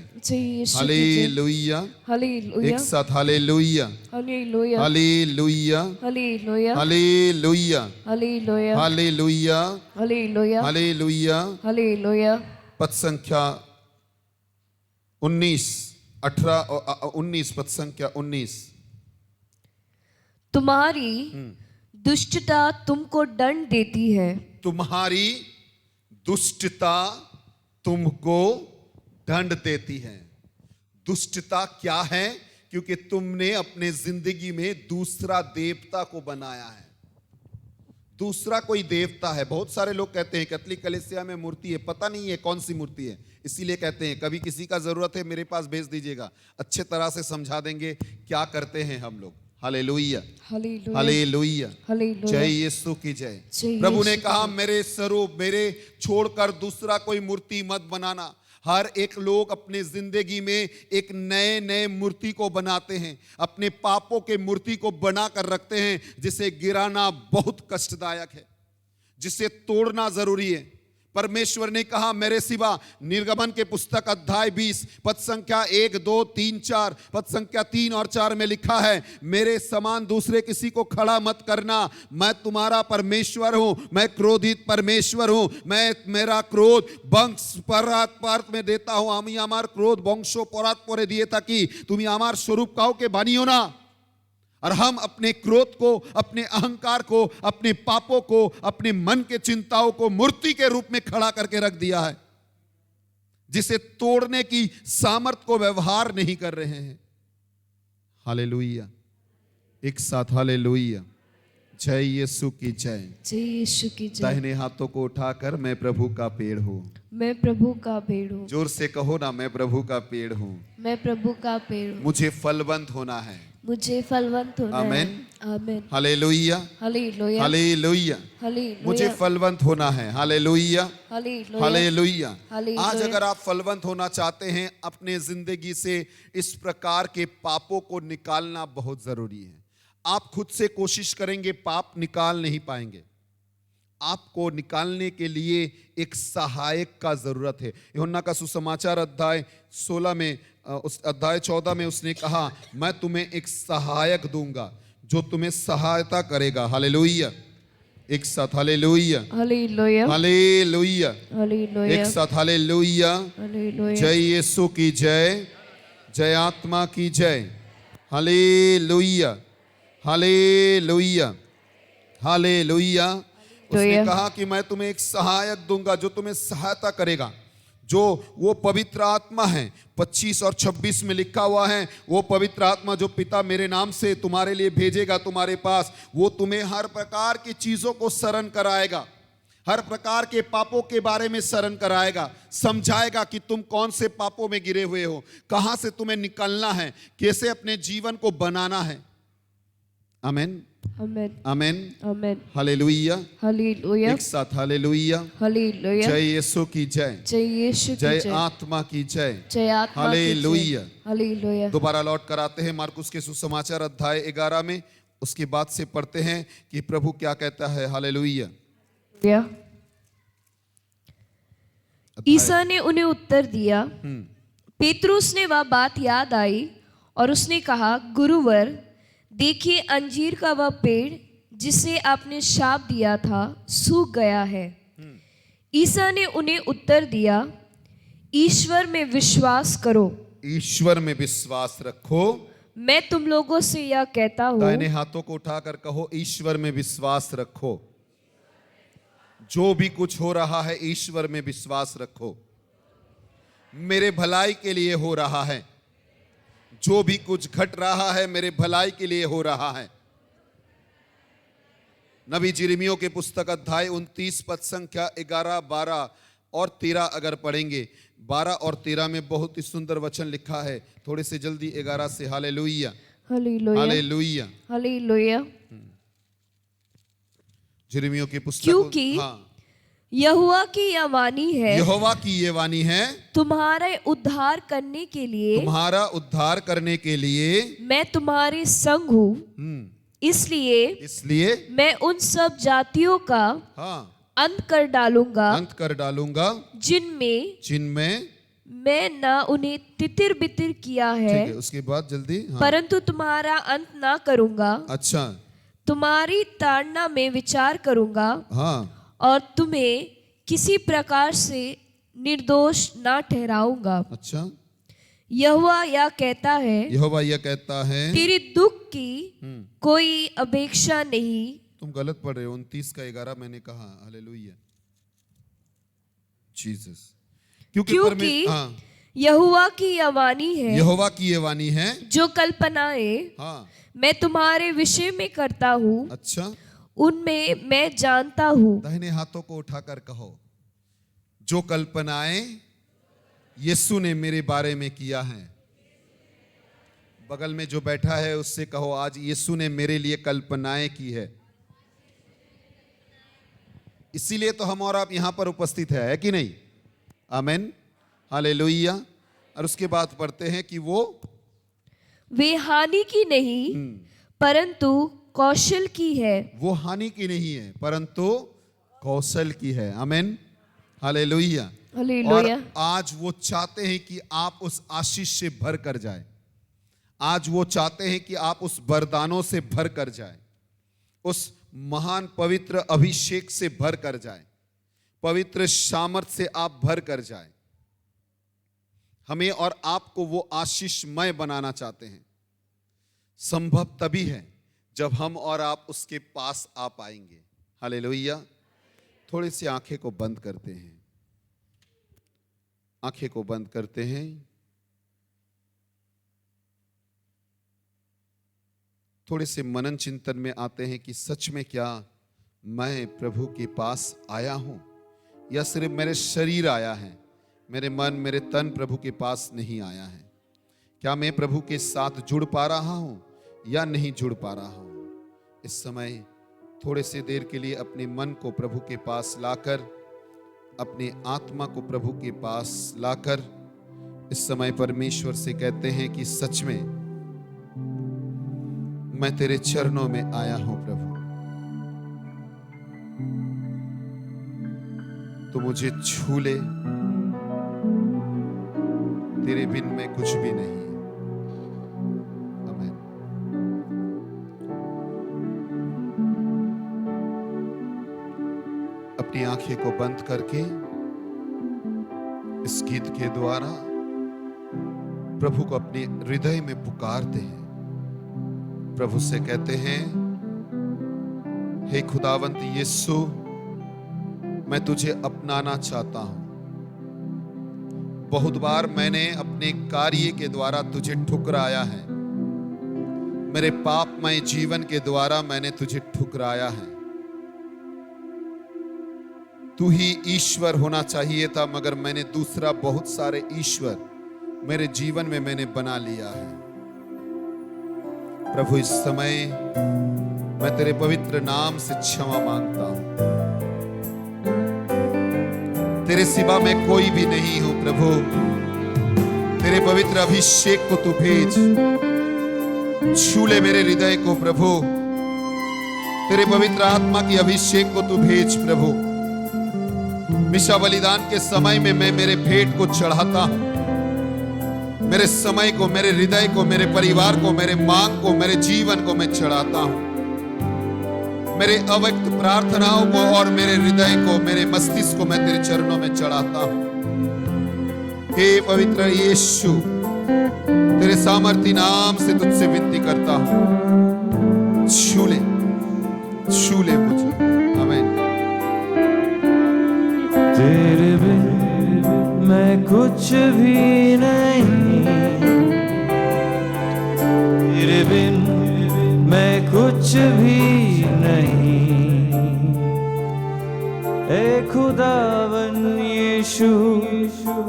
हालेलुया,
हालेलुया,
एक साथ hallelujah,
hallelujah,
hallelujah,
hallelujah,
hallelujah,
hallelujah,
hallelujah,
hallelujah,
hallelujah.
Hallelujah.
पद संख्या 19, 19 पद संख्या 19।
तुम्हारी दुष्टता तुमको दंड देती है,
तुम्हारी दुष्टता तुमको दंड देती है। दुष्टता क्या है क्योंकि तुमने अपने जिंदगी में दूसरा देवता को बनाया है। दूसरा कोई देवता है। बहुत सारे लोग कहते हैं कैथोलिक कलीसिया में मूर्ति है, पता नहीं है कौन सी मूर्ति है, इसीलिए कहते हैं कभी किसी का जरूरत है मेरे पास भेज दीजिएगा, अच्छे तरह से समझा देंगे क्या करते हैं हम लोग। हालेलुया, हालेलुया, जय यीशु की जय। प्रभु ने कहा मेरे स्वरूप मेरे छोड़कर दूसरा कोई मूर्ति मत बनाना। हर एक लोग अपने जिंदगी में एक नए नए मूर्ति को बनाते हैं, अपने पापों के मूर्ति को बना कर रखते हैं, जिसे गिराना बहुत कष्टदायक है, जिसे तोड़ना जरूरी है। परमेश्वर ने कहा मेरे सिवा, निर्गमन के पुस्तक अध्याय 20 पद संख्या 1, 2, 3, 4, पद संख्या 3 और 4 में लिखा है, मेरे समान दूसरे किसी को खड़ा मत करना, मैं तुम्हारा परमेश्वर हूं, मैं क्रोधित परमेश्वर हूं, मैं मेरा क्रोध वंश परात में देता हूं, আমি আমার ক্রোध বংশ পরাত পরে দিয়ে থাকি, তুমি আমার স্বরূপ কাউকে বানিও না। और हम अपने क्रोध को, अपने अहंकार को, अपने पापों को, अपने मन के चिंताओं को मूर्ति के रूप में खड़ा करके रख दिया है, जिसे तोड़ने की सामर्थ्य को व्यवहार नहीं कर रहे हैं। हालेलुया, एक साथ हालेलुया, जय यीशु की जय।
जय यीशु की जय।
दाहिने हाथों को उठाकर मैं प्रभु का पेड़ हूँ।
मैं प्रभु का पेड़ हूँ।
जोर से कहो ना, मैं प्रभु का पेड़ हूँ।
मैं प्रभु का पेड़ हूँ।
मुझे फलवंत होना है।
मुझे फलवंत होना है।
आमेन,
आमेन,
हालेलुया,
हालेलुया,
हालेलुया,
हालेलुया,
मुझे फलवंत होना है। Hallelujah,
hallelujah,
hallelujah.
हालेलुया।
आज अगर आप फलवंत होना चाहते हैं, अपने जिंदगी से इस प्रकार के पापों को निकालना बहुत जरूरी है। आप खुद से कोशिश करेंगे पाप निकाल नहीं पाएंगे। आपको निकालने के लिए एक सहायक का जरूरत है। यूहन्ना का सुसमाचार अध्याय 16 में, उस अध्याय 14 में उसने कहा, मैं तुम्हें एक सहायक दूंगा जो तुम्हें सहायता करेगा। हालेलुया, एक साथ हालेलुया,
हालेलुया,
हालेलुया,
हालेलुया,
एक साथ हालेलुया,
हालेलुया।
जय यीशु की जय, जय आत्मा की जय। Hallelujah, hallelujah, hallelujah. उसने कहा कि मैं तुम्हें एक सहायक दूंगा जो तुम्हें सहायता करेगा, जो वो पवित्र आत्मा है। 25 और 26 में लिखा हुआ है, वो पवित्र आत्मा जो पिता मेरे नाम से तुम्हारे लिए भेजेगा तुम्हारे पास, वो तुम्हें हर प्रकार की चीजों को शरण कराएगा, हर प्रकार के पापों के बारे में शरण कराएगा, समझाएगा कि तुम कौन से पापों में गिरे हुए हो, कहां से तुम्हें निकलना है, कैसे अपने जीवन को बनाना है। आमेन,
आमेन,
आमेन,
आमेन,
हालेलुया,
हालेलुया,
एक साथ हालेलुया,
हालेलुया,
जय यीशु की जय,
जय यीशु की
जय
जय,
आत्मा की जय,
जय आत्मा की जय,
हालेलुया।
हालेलुया।
दोबारा लौट कर आते हैं मार्कुस के सुसमाचार अध्याय 11 में, उसके बाद से पढ़ते हैं कि प्रभु क्या कहता है। हालेलुया।
ईसा ने उन्हें उत्तर दिया, पेतरुस ने वह बात याद आई और उसने कहा, गुरुवर देखिए, अंजीर का वह पेड़ जिसे आपने शाप दिया था सूख गया है। ईसा ने उन्हें उत्तर दिया, ईश्वर में विश्वास करो,
ईश्वर में विश्वास रखो।
मैं तुम लोगों से यह कहता हूँ।
दाहिने हाथों को उठाकर कहो, ईश्वर में विश्वास रखो। जो भी कुछ हो रहा है ईश्वर में विश्वास रखो, मेरे भलाई के लिए हो रहा है। जो भी कुछ घट रहा है मेरे भलाई के लिए हो रहा है। नबी यिर्मयाह के पुस्तक अध्याय 29 पद संख्या 11, 12 और 13 अगर पढ़ेंगे, 12 और 13 में बहुत ही सुंदर वचन लिखा है। थोड़े से जल्दी 11 से। Hallelujah,
hallelujah,
hallelujah,
hallelujah.
यिर्मयाह की पुस्तक,
क्योंकि यहोवा की यह वाणी है,
यहोवा की ये वाणी है,
तुम्हारा उद्धार करने के लिए,
तुम्हारा उद्धार करने के लिए
मैं तुम्हारे संग हूँ। इसलिए मैं उन सब जातियों का अंत कर डालूंगा,
अंत कर डालूंगा, जिनमें
मैं न उन्हें तितिर बितिर किया है।
उसके बाद जल्दी,
परंतु तुम्हारा अंत ना करूंगा।
अच्छा, तुम्हारी
ताड़ना में विचार करूंगा, और तुम्हें किसी प्रकार से निर्दोष ना ठहराऊंगा।
अच्छा,
यहोवा यह कहता है,
यहोवा यह कहता है,
तेरे दुख की कोई अपेक्षा नहीं।
तुम गलत पढ़ रहे हो, 29 का 11 मैंने कहा। Hallelujah, Jesus. क्योंकि
यहोवा की यह वाणी है
यहोवा की ये वाणी है
जो कल्पनाएं
हाँ
मैं तुम्हारे विषय में करता हूँ
अच्छा
उनमें मैं जानता हूँ।
दाहिने हाथों को उठाकर कहो, जो कल्पनाएं यीशु ने मेरे बारे में किया है। बगल में जो बैठा है उससे कहो, आज यीशु ने मेरे लिए कल्पनाएं की है, इसीलिए तो हम और आप यहां पर उपस्थित है कि नहीं? आमीन, हालेलुया। और उसके बाद पढ़ते हैं कि
वे हानि की नहीं परंतु कौशल की है।
वो हानि की नहीं है परंतु कौशल की है। आमीन, हालेलुया।
हालेलुया।
और आज वो चाहते हैं कि आप उस आशीष से भर कर जाए। आज वो चाहते हैं कि आप उस वरदानों से भर कर जाए, उस महान पवित्र अभिषेक से भर कर जाए, पवित्र सामर्थ्य से आप भर कर जाए। हमें और आपको वो आशीषमय बनाना चाहते हैं। संभव तभी है जब हम और आप उसके पास आ पाएंगे। हालेलुया। थोड़ी सी आंखें को बंद करते हैं, आंखें को बंद करते हैं। थोड़े से मनन चिंतन में आते हैं कि सच में क्या मैं प्रभु के पास आया हूं या सिर्फ मेरे शरीर आया है, मेरे मन मेरे तन प्रभु के पास नहीं आया है? क्या मैं प्रभु के साथ जुड़ पा रहा हूं या नहीं जुड़ पा रहा हूं? इस समय थोड़े से देर के लिए अपने मन को प्रभु के पास लाकर, अपने आत्मा को प्रभु के पास लाकर इस समय परमेश्वर से कहते हैं कि सच में मैं तेरे चरणों में आया हूं प्रभु, तो मुझे छू ले, तेरे बिन मैं कुछ भी नहीं। आमीन। अपनी आंखें को बंद करके इस गीत के द्वारा प्रभु को अपने हृदय में पुकारते हैं। प्रभु से कहते हैं, हे खुदावंत यीशु, मैं तुझे अपनाना चाहता हूं। बहुत बार मैंने अपने कार्य के द्वारा तुझे ठुकराया है, मेरे पापमय जीवन के द्वारा मैंने तुझे ठुकराया है। तू ही ईश्वर होना चाहिए था, मगर मैंने दूसरा बहुत सारे ईश्वर मेरे जीवन में मैंने बना लिया है। प्रभु इस समय मैं तेरे पवित्र नाम से क्षमा मांगता हूं। तेरे सिवा मैं कोई भी नहीं हूं प्रभु। तेरे पवित्र अभिषेक को तू भेज, छू ले मेरे हृदय को प्रभु। तेरे पवित्र आत्मा की अभिषेक को तू भेज प्रभु। मिशा बलिदान के समय में मैं मेरे भेंट को चढ़ाता हूं, मेरे समय को, मेरे हृदय को, मेरे परिवार को, मेरे मांग को, मेरे जीवन को मैं चढ़ाता हूं। मेरे अव्यक्त प्रार्थनाओं को और मेरे हृदय को, मेरे मस्तिष्क को मैं तेरे चरणों में चढ़ाता हूं। हे पवित्र यीशु, तेरे सामर्थी नाम से तुझसे विनती करता हूं, छू ले, छू ले मुझे। आमीन।
तेरे बिन मैं कुछ भी नहीं, तेरे बिन मैं कुछ भी नहीं। ए खुदावन यीशु,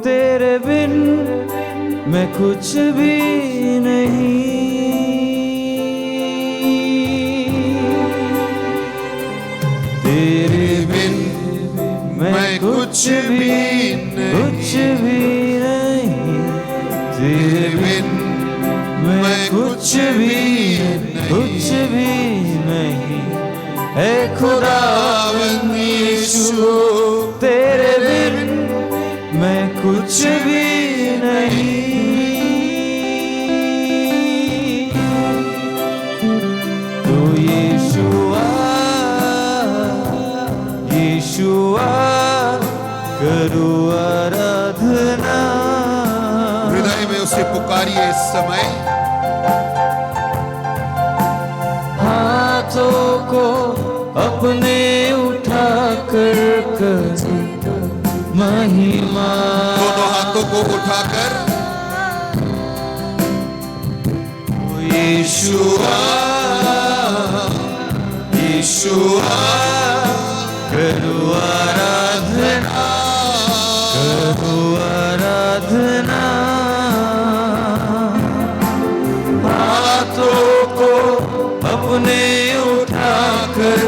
तेरे बिन मैं कुछ भी नहीं। तेरे बिन मैं कुछ भी नहीं, तेरे बिन मैं कुछ भी नहीं। हे खुदावन यीशु, तेरे बिन मैं कुछ भी नहीं। तो यीशुआ, यीशुआ करो आराधना।
हृदय में उसे पुकारिए इस समय।
हाथों को अपने उठा कर महिमा।
दोनों हाथों को उठाकर
यीशुआ यीशुआ करो आराधना, करो आराधना। हाथों को अपने उठाकर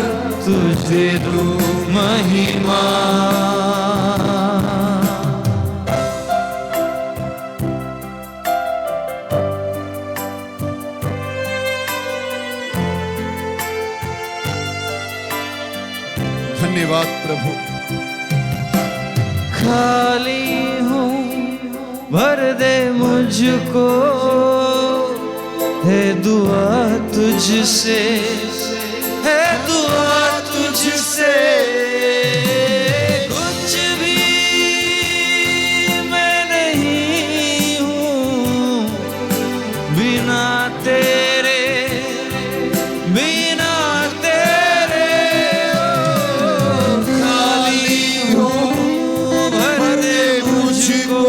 तुझे दूं महिमा।
धन्यवाद प्रभु।
खाली हूँ भर दे मुझको, है दुआ तुझसे, है दुआ तुझसे। कुछ भी मैं नहीं हूँ बिना तेरे, बिना तेरे। खाली हूँ भर दे मुझको,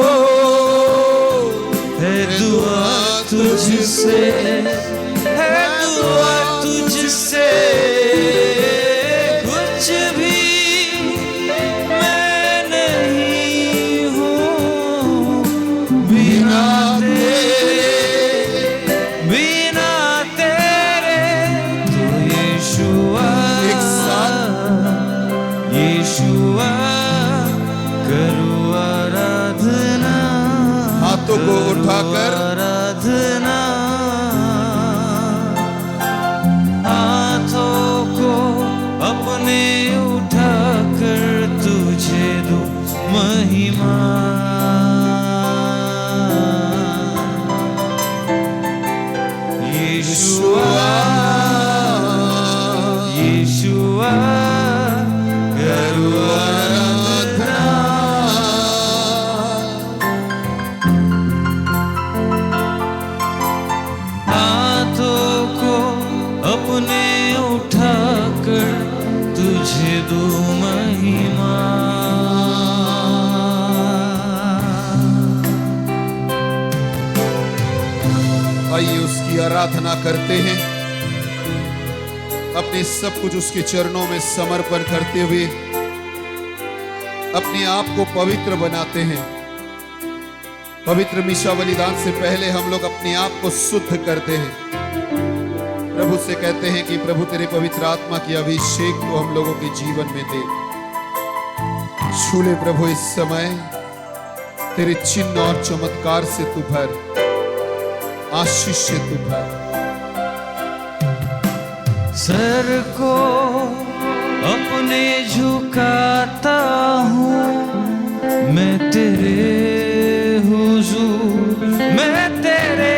है दुआ तुझसे, है दुआ तुझसे। कुछ भी मैं नहीं हूँ बिना तेरे, बिना तेरे। तो यीशुआ,
एक साथ
यीशुआ करो आराधना,
हाथों को उठाकर
आराधना। हाथों को अपने उठाकर तुझे दूं महिमा। यीशुआ यीशुआ करो आराधना। हाथों को अपने उठाकर तुझे दूं महिमा।
आइए उसकी आराधना करते हैं, अपने सब कुछ उसके चरणों में समर्पण करते हुए अपने आप को पवित्र बनाते हैं। पवित्र मिशा बलिदान से पहले हम लोग अपने आप को शुद्ध करते हैं। प्रभु से कहते हैं कि प्रभु तेरे पवित्र आत्मा की अभिषेक को हम लोगों के जीवन में दे। छू ले प्रभु इस समय, तेरे चिन्ह और चमत्कार से तू भर, आशीष से तू भर।
सर को अपने झुकाता हूँ मैं तेरे हुजूर, मैं तेरे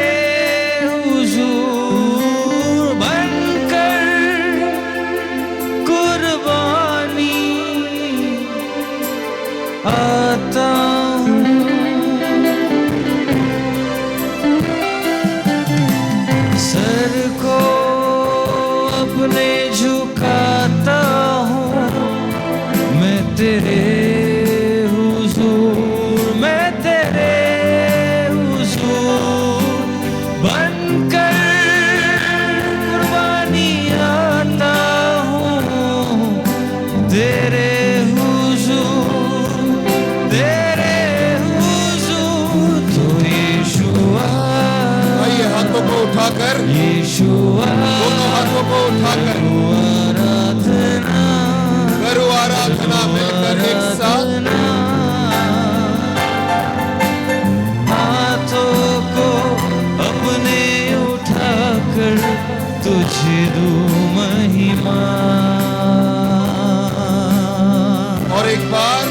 हुजूर बनकर कुर्बानी आता हूँ। सर को अपने झुकाता हूँ मैं तेरे हुजूर, मैं तेरे हुजूर बनकर कुर्बानी आता हूँ तेरे हुजूर, तेरे हुजूर। तो यीशुआ,
आइए हाथों को उठाकर,
यीशुआ
दोनों हाथों को उठाकर
आराधना,
करो आराधना मिलकर एक साथ।
हाथों को अपने उठाकर तुझे दूं महिमा।
और एक बार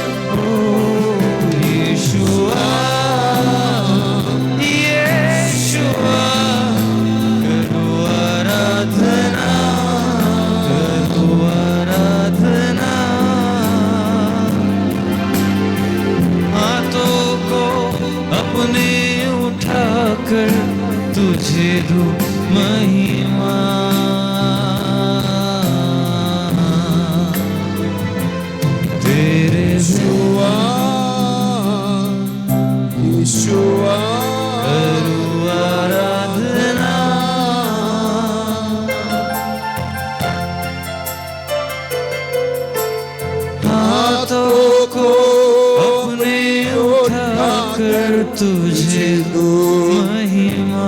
यीशुआ, यीशुआ करो आराधना, करो आराधना। हाथों को अपने उठाकर तुझे दूं महिमा। तेरे हुआ तुझे
दो
महिमा।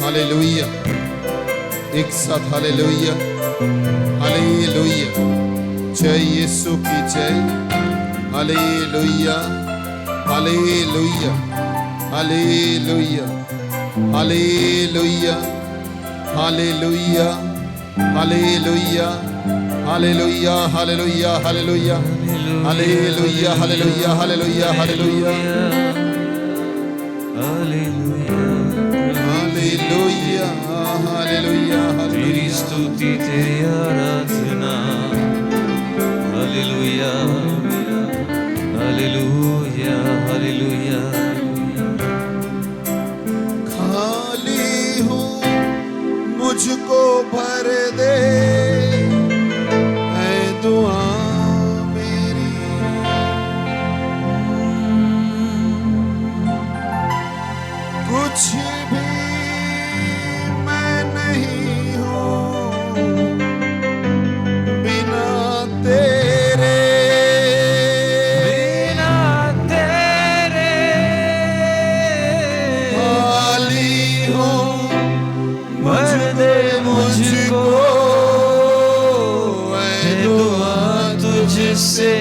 हालेलुया, एक साथ हालेलुया, हालेलुया, जय यीशु की जय, hallelujah, hallelujah, hallelujah, hallelujah, hallelujah, hallelujah, hallelujah, hallelujah, hallelujah, hallelujah, hallelujah, hallelujah, hallelujah, hallelujah, hallelujah,
तेरी स्तुति तेरी आराधना। Hallelujah, hallelujah, hallelujah.
खाली हूँ मुझको भर दे, है दुआ मेरी। कुछ भी मैं नहीं हूँ बिना तेरे,
बिना तेरे
खाली हूँ
भर दे मुझको,
है
है दुआ तुझसे,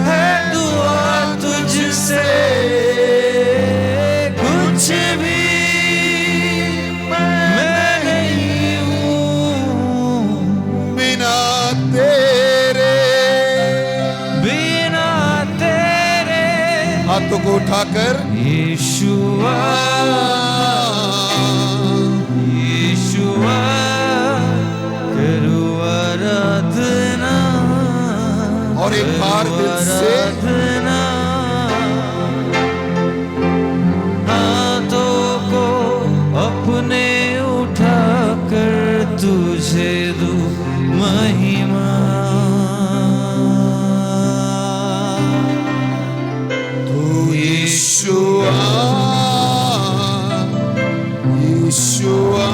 है दुआ तुझसे। कुछ भी मैं नहीं हूँ
बिना तेरे।
बिना तेरे।
हाथों को उठाकर
यीशुआ, यीशुआ, करो आराधना।
और एक बार दिल से
आराधना। हाथों को अपने उठाकर तुझे दूं महिमा।
तू यीशुआ, यीशुआ,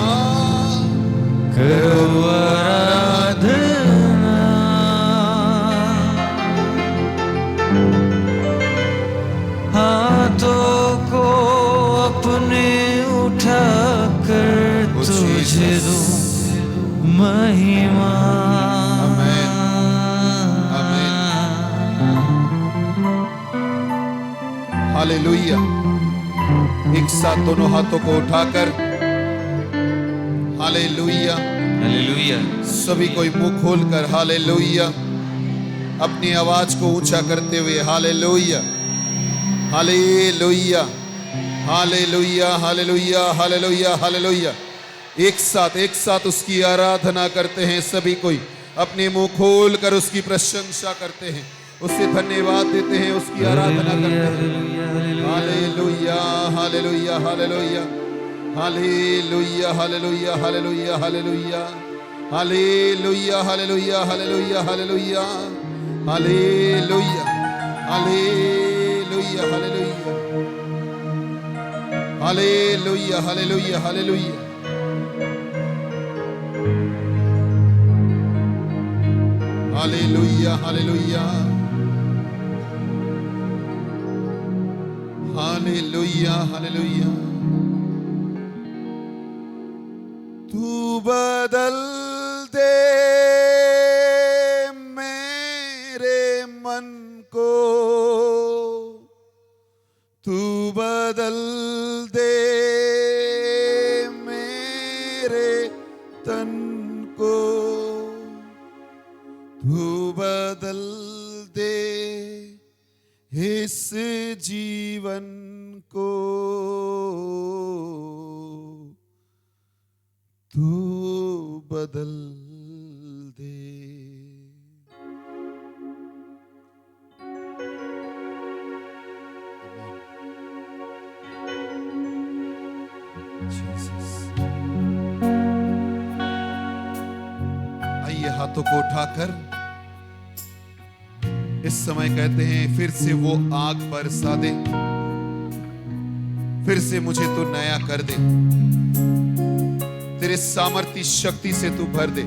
करो आराधना। हाथों को अपने उठाकर तुझे दूं महिमा।
आमीन, आमीन। हालेलुया, एक साथ दोनों हाथों को उठाकर हालेलुया,
हालेलुया।
सभी कोई मुंह खोलकर हालेलुया, अपनी आवाज को ऊंचा करते हुए hallelujah, hallelujah, hallelujah, hallelujah, hallelujah, hallelujah. एक साथ उसकी आराधना करते हैं सभी कोई, अपने मुंह खोल कर उसकी प्रशंसा करते हैं, उससे धन्यवाद देते हैं, उसकी आराधना करते हैं। Hallelujah, hallelujah, hallelujah, hallelujah, hallelujah, hallelujah, hallelujah, hallelujah, hallelujah, hallelujah, hallelujah, hallelujah, hallelujah, hallelujah, hallelujah, hallelujah. Hallelujah, hallelujah, hallelujah, hallelujah. तू बदल दे मेरे मन को, तू बदल दे मेरे तन को, तू बदल दे इस जीवन को, तू बदल दे। आइए हाथों को उठाकर इस समय कहते हैं, फिर से वो आग बरसा दे, फिर से मुझे तू नया कर दे, तेरे सामर्थ्य शक्ति से तू भर दे।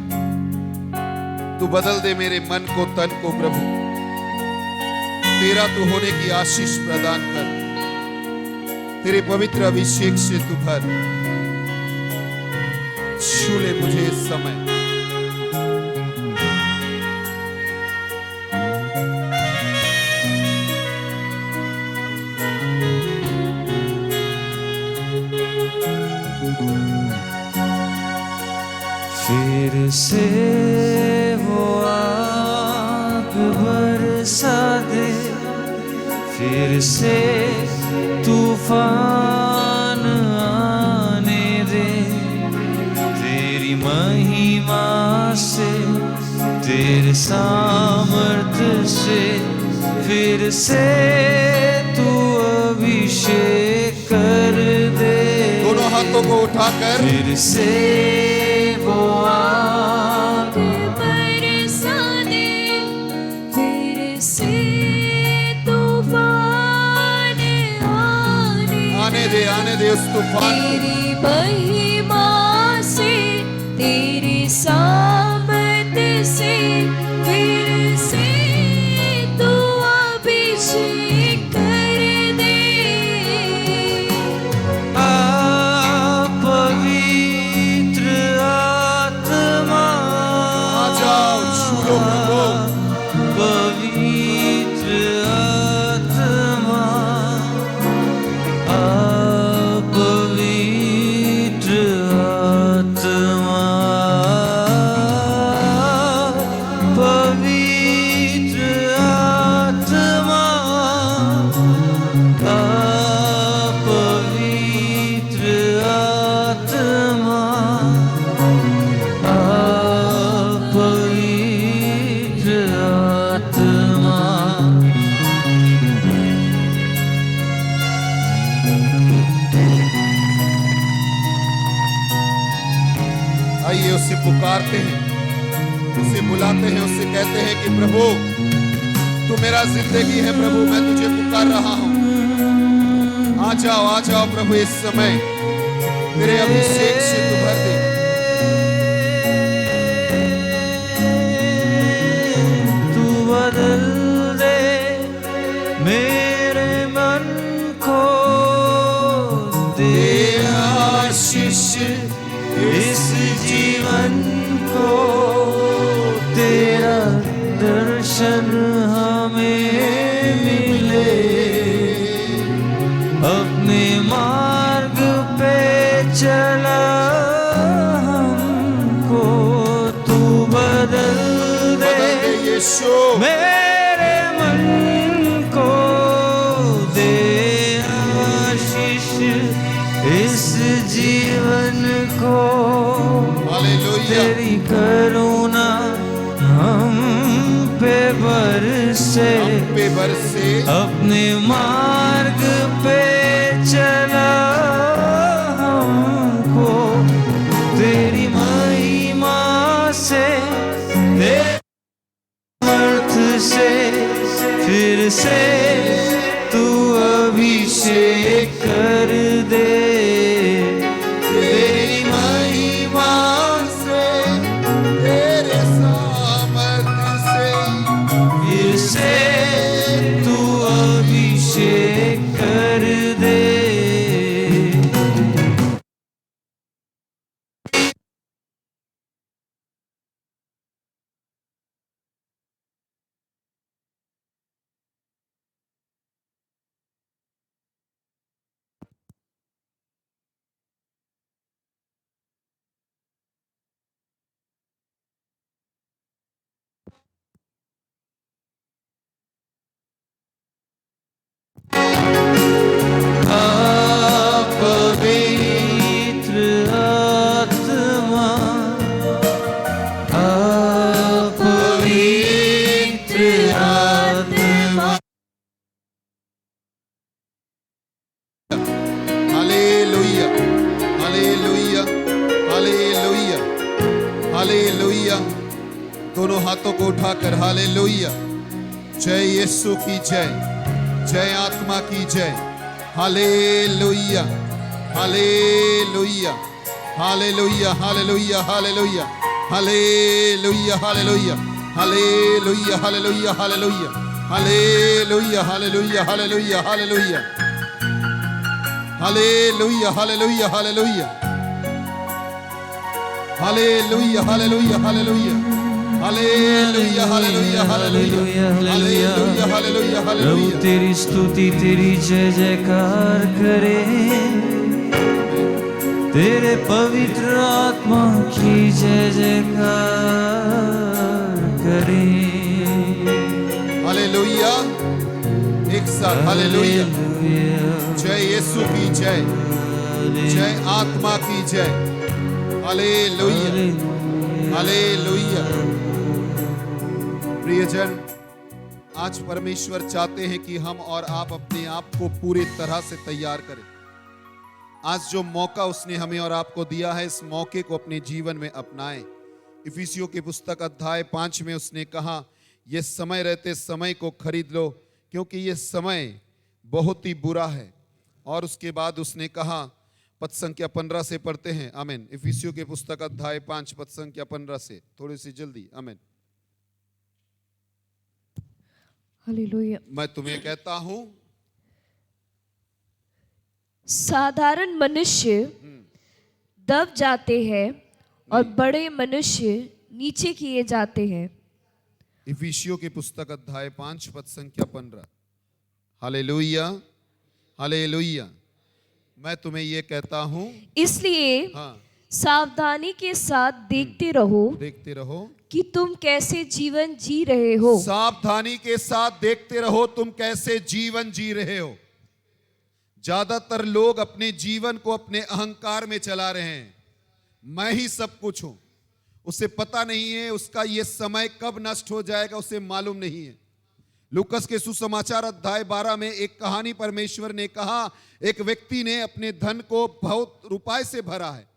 तू बदल दे मेरे मन को, तन को प्रभु। तेरा तू होने की आशीष प्रदान कर। तेरे पवित्र अभिषेक से तू भर। छू ले मुझे इस समय।
फिर से वो आग बरसा दे, फिर से तूफान आने दे। तेरी महिमा से, तेरे सामर्थ्य से, फिर से तू अभिषेक कर दे।
दोनों हाथों को उठाकर
फिर से वो आग
बरसा दे, फिर से तूफान
आने दे उस तूफान को।
तेरी महिमा से, तेरे सामर्थ्य से, फिर से तू अभिषेक कर दे।
पवित्र आत्मा
आ जाओ, छू लो प्रभु।
पवित्र आत्मा, पवित्र आत्मा, पवित्र आत्मा, पवित्र आत्मा, पवित्र आत्मा।
आइए उससे पुकारते हैं, उसे बुलाते हैं, उससे कहते हैं कि प्रभु तू मेरा जिंदगी है प्रभु, मैं तुझे पुकार रहा हूं। आ जाओ प्रभु, इस समय तेरे अभिषेक से तू भर दे।
तू बदल दे मेरे मन को, दे आशीष इस जीवन को। तेरा दर्शन हमें मिले, अपने मार्ग पे चला हमको। तू बदल दे
यीशु
मेरे मन को, दे आशीष इस जीवन को।
हालेलुया।
तेरी करुणा हम पे बरसे, अपने मार्ग पे चला हमको। तेरी महिमा से, तेरे सामर्थ्य से, फिर से तू अभिषेक कर दे। तेरी महिमा से,
तेरे सामर्थ्य से,
फिर से तू अभिषेक कर दे। पवित्र आत्मा, पवित्र आत्मा।
Hallelujah, hallelujah, hallelujah, hallelujah. दोनों हाथों को उठाकर हालेलुया। जय यीशु की जय, जय आत्मा की जय। Hallelujah, hallelujah, hallelujah, hallelujah, hallelujah, hallelujah, hallelujah.
Hallelujah hallelujah hallelujah hallelujah hallelujah hallelujah hallelujah hallelujah hallelujah hallelujah hallelujah hallelujah hallelujah hallelujah hallelujah hallelujah hallelujah hallelujah
प्रभु
हालेलुया
तेरी स्तुति तेरी जय जयकार करे, तेरे पवित्र आत्मा की जय जयकार करे।
हालेलुया एक साथ हालेलुया जय यीशु की जय, जय आत्मा की जय। Hallelujah hallelujah. प्रियजन, आज परमेश्वर चाहते हैं कि हम और आप अपने आप को पूरी तरह से तैयार करें। आज जो मौका उसने हमें और आपको दिया है, इस मौके को अपने जीवन में अपनाएं। इफिसियों की पुस्तक अध्याय 5 में उसने कहा, ये समय रहते समय को खरीद लो, क्योंकि ये समय बहुत ही बुरा है। और उसके बाद उसने कहा, पद संख्या 15 से पढ़ते हैं। आमीन। इफिसियों की पुस्तक अध्याय 5 पद संख्या 15 से, थोड़ी सी जल्दी। आमीन।
हालेलुया।
मैं तुम्हें कहता हूं,
साधारण मनुष्य दब जाते हैं और बड़े मनुष्य नीचे किए जाते हैं।
इफिसियों की पुस्तक अध्याय 5 पद संख्या 15। Hallelujah hallelujah. मैं तुम्हें ये कहता हूं,
इसलिए
हाँ,
सावधानी के साथ देखते रहो कि तुम कैसे जीवन जी रहे हो।
सावधानी के साथ देखते रहो तुम कैसे जीवन जी रहे हो। ज्यादातर लोग अपने जीवन को अपने अहंकार में चला रहे हैं। मैं ही सब कुछ हूं। उसे पता नहीं है उसका ये समय कब नष्ट हो जाएगा, उसे मालूम नहीं है। लूकस के सुसमाचार अध्याय 12 में एक कहानी परमेश्वर ने कहा, एक व्यक्ति ने अपने धन को बहुत रुपए से भरा है,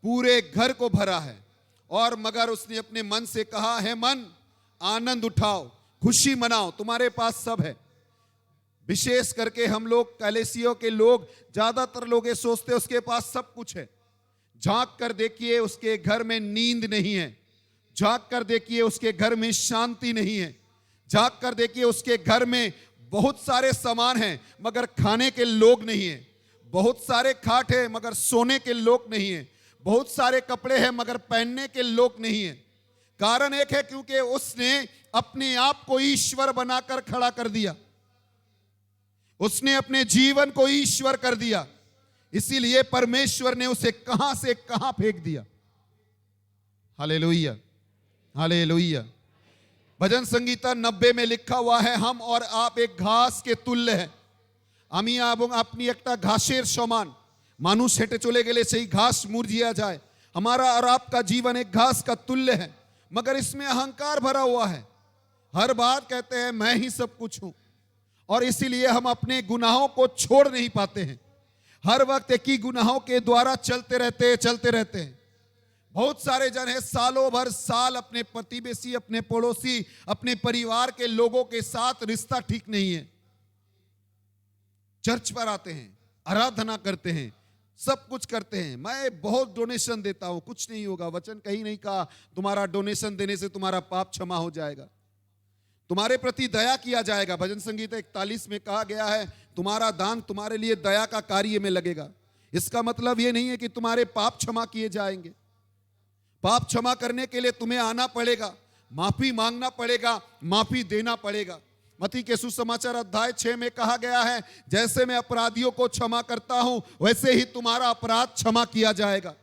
पूरे घर को भरा है, और मगर उसने अपने मन से कहा, है मन, आनंद उठाओ, खुशी मनाओ, तुम्हारे पास सब है। विशेष करके हम लोग कलेसियों के लोग, ज्यादातर लोग ये सोचते उसके पास सब कुछ है। झांक कर देखिए उसके घर में नींद नहीं है। झांक कर देखिए उसके घर में शांति नहीं है। झांक कर देखिए उसके घर में बहुत सारे सामान हैं मगर खाने के लोग नहीं है। बहुत सारे खाट है मगर सोने के लोग नहीं है। बहुत सारे कपड़े हैं मगर पहनने के लोग नहीं है। कारण एक है, क्योंकि उसने अपने आप को ईश्वर बनाकर खड़ा कर दिया। उसने अपने जीवन को ईश्वर कर दिया, इसीलिए परमेश्वर ने उसे कहां से कहां फेंक दिया। Hallelujah hallelujah. भजन संगीता 90 में लिखा हुआ है, हम और आप एक घास के तुल्य है। আমি এবং আপনি একটা ঘাসের সমান। মানুষ হেঁটে চলে গেলে সেই ঘাস মুরঝিया जाए। हमारा और आपका जीवन एक घास का तुल्य है, मगर इसमें अहंकार भरा हुआ है। हर बात कहते हैं मैं ही सब कुछ हूं, और इसीलिए हम अपने गुनाहों को छोड़ नहीं पाते हैं। हर वक्त एक ही गुनाहों के द्वारा चलते रहते हैं। बहुत सारे जन है, सालों भर साल अपने प्रतिवेशी, अपने पड़ोसी, अपने परिवार के लोगों के साथ रिश्ता ठीक नहीं है। चर्च पर आते हैं, आराधना करते हैं, सब कुछ करते हैं। मैं बहुत डोनेशन देता हूं, कुछ नहीं होगा। वचन कहीं नहीं कहा तुम्हारा डोनेशन देने से तुम्हारा पाप क्षमा हो जाएगा, तुम्हारे प्रति दया किया जाएगा। भजन संगीत 41 में कहा गया है, तुम्हारा दान तुम्हारे लिए दया का कार्य में लगेगा। इसका मतलब यह नहीं है कि तुम्हारे पाप क्षमा किए जाएंगे। पाप क्षमा करने के लिए तुम्हें आना पड़ेगा, माफी मांगना पड़ेगा, माफी देना पड़ेगा। मत्ती के सुसमाचार अध्याय 6 में कहा गया है, जैसे मैं अपराधियों को क्षमा करता हूं वैसे ही तुम्हारा अपराध क्षमा किया जाएगा।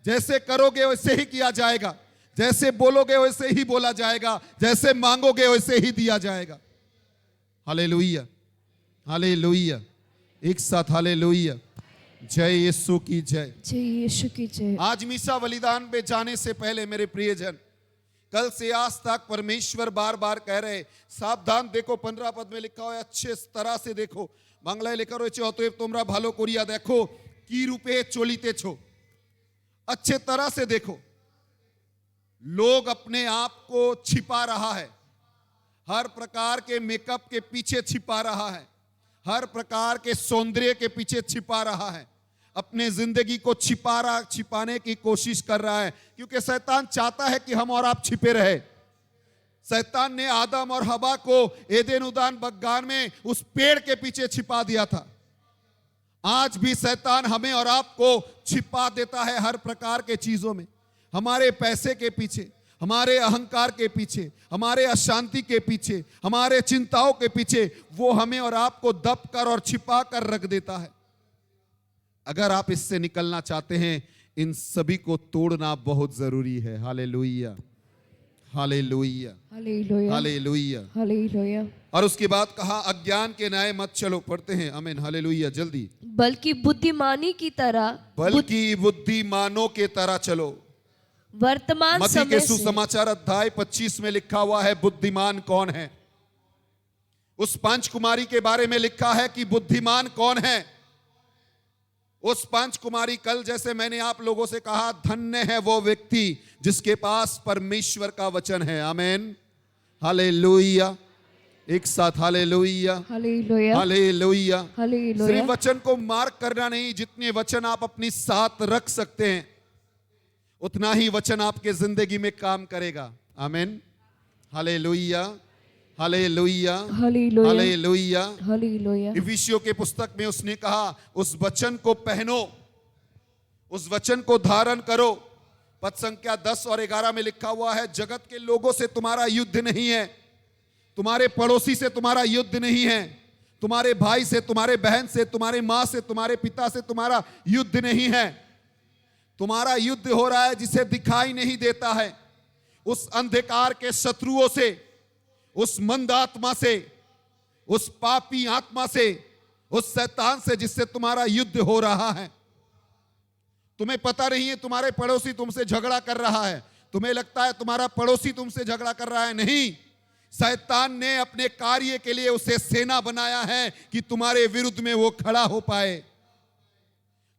जैसे करोगे वैसे ही किया जाएगा, जैसे बोलोगे वैसे ही बोला जाएगा, जैसे मांगोगे वैसे ही दिया जाएगा। Hallelujah hallelujah. एक साथ हालेलुया। जय यीशु की जय,
जय यीशु की जय।
आज मीसा बलिदान पे जाने से पहले मेरे प्रियजन, कल से आज तक परमेश्वर बार बार कह रहे, सावधान देखो। 15 पद में लिखा है, अच्छे तरह से देखो। बांग्लाয় লেখা রয়েছে, অতএব তোমরা ভালো করিয়া দেখো কি রূপে চলিতেছো। अच्छे तरह से देखो। लोग अपने आप को छिपा रहा है, हर प्रकार के मेकअप के पीछे छिपा रहा है, हर प्रकार के सौंदर्य के पीछे छिपा रहा है, अपने जिंदगी को छिपाने की कोशिश कर रहा है, क्योंकि शैतान चाहता है कि हम और आप छिपे रहे। शैतान ने आदम और हवा को एदेन उद्यान बगान में उस पेड़ के पीछे छिपा दिया था। आज भी शैतान हमें और आपको छिपा देता है हर प्रकार के चीजों में, हमारे पैसे के पीछे, हमारे अहंकार के पीछे, हमारे अशांति के पीछे, हमारे चिंताओं के पीछे। वो हमें और आपको दब कर और छिपा कर रख देता है। अगर आप इससे निकलना चाहते हैं, इन सभी को तोड़ना बहुत जरूरी है। Hallelujah, hallelujah,
hallelujah,
hallelujah,
hallelujah.
और उसके बाद कहा अज्ञान के न्याय मत चलो। पढ़ते हैं, आमीन, हालेलुया, जल्दी।
बल्कि बुद्धिमानी की तरह,
बल्कि बुद्धिमानों के तरह चलो।
वर्तमान
मत्ती
समय
के
से
सुसमाचार अध्याय 25 में लिखा हुआ है बुद्धिमान कौन है। उस पांच कुमारी के बारे में लिखा है कि बुद्धिमान कौन है। उस पांच कुमारी, कल जैसे मैंने आप लोगों से कहा, धन्य है वो व्यक्ति जिसके पास परमेश्वर का वचन है। आमीन, हालेलुया, एक साथ हालेलुया,
हालेलुया,
हालेलुया।
हालेलुया।
सिर्फ वचन को मार्क करना नहीं, जितने वचन आप अपनी साथ रख सकते हैं उतना ही वचन आपके जिंदगी में काम करेगा। Amen, hallelujah, hallelujah,
hallelujah,
hallelujah.
Hallelujah.
इफिसियों के पुस्तक में उसने कहा उस वचन को पहनो, उस वचन को धारण करो। पद संख्या 10 और 11 में लिखा हुआ है, जगत के लोगों से तुम्हारा युद्ध नहीं है, तुम्हारे पड़ोसी से तुम्हारा युद्ध नहीं है, तुम्हारे भाई से, तुम्हारे बहन से, तुम्हारे माँ से, तुम्हारे पिता से तुम्हारा युद्ध नहीं है। तुम्हारा युद्ध हो रहा है जिसे दिखाई नहीं देता है, उस अंधकार के शत्रुओं से, उस मंद आत्मा से, उस पापी आत्मा से, उस शैतान से जिससे तुम्हारा युद्ध हो रहा है। तुम्हें पता नहीं है तुम्हारे पड़ोसी तुमसे झगड़ा कर रहा है, तुम्हें लगता है तुम्हारा पड़ोसी तुमसे झगड़ा कर रहा है। नहीं, शैतान ने अपने कार्य के लिए उसे सेना बनाया है कि तुम्हारे विरुद्ध में वो खड़ा हो पाए।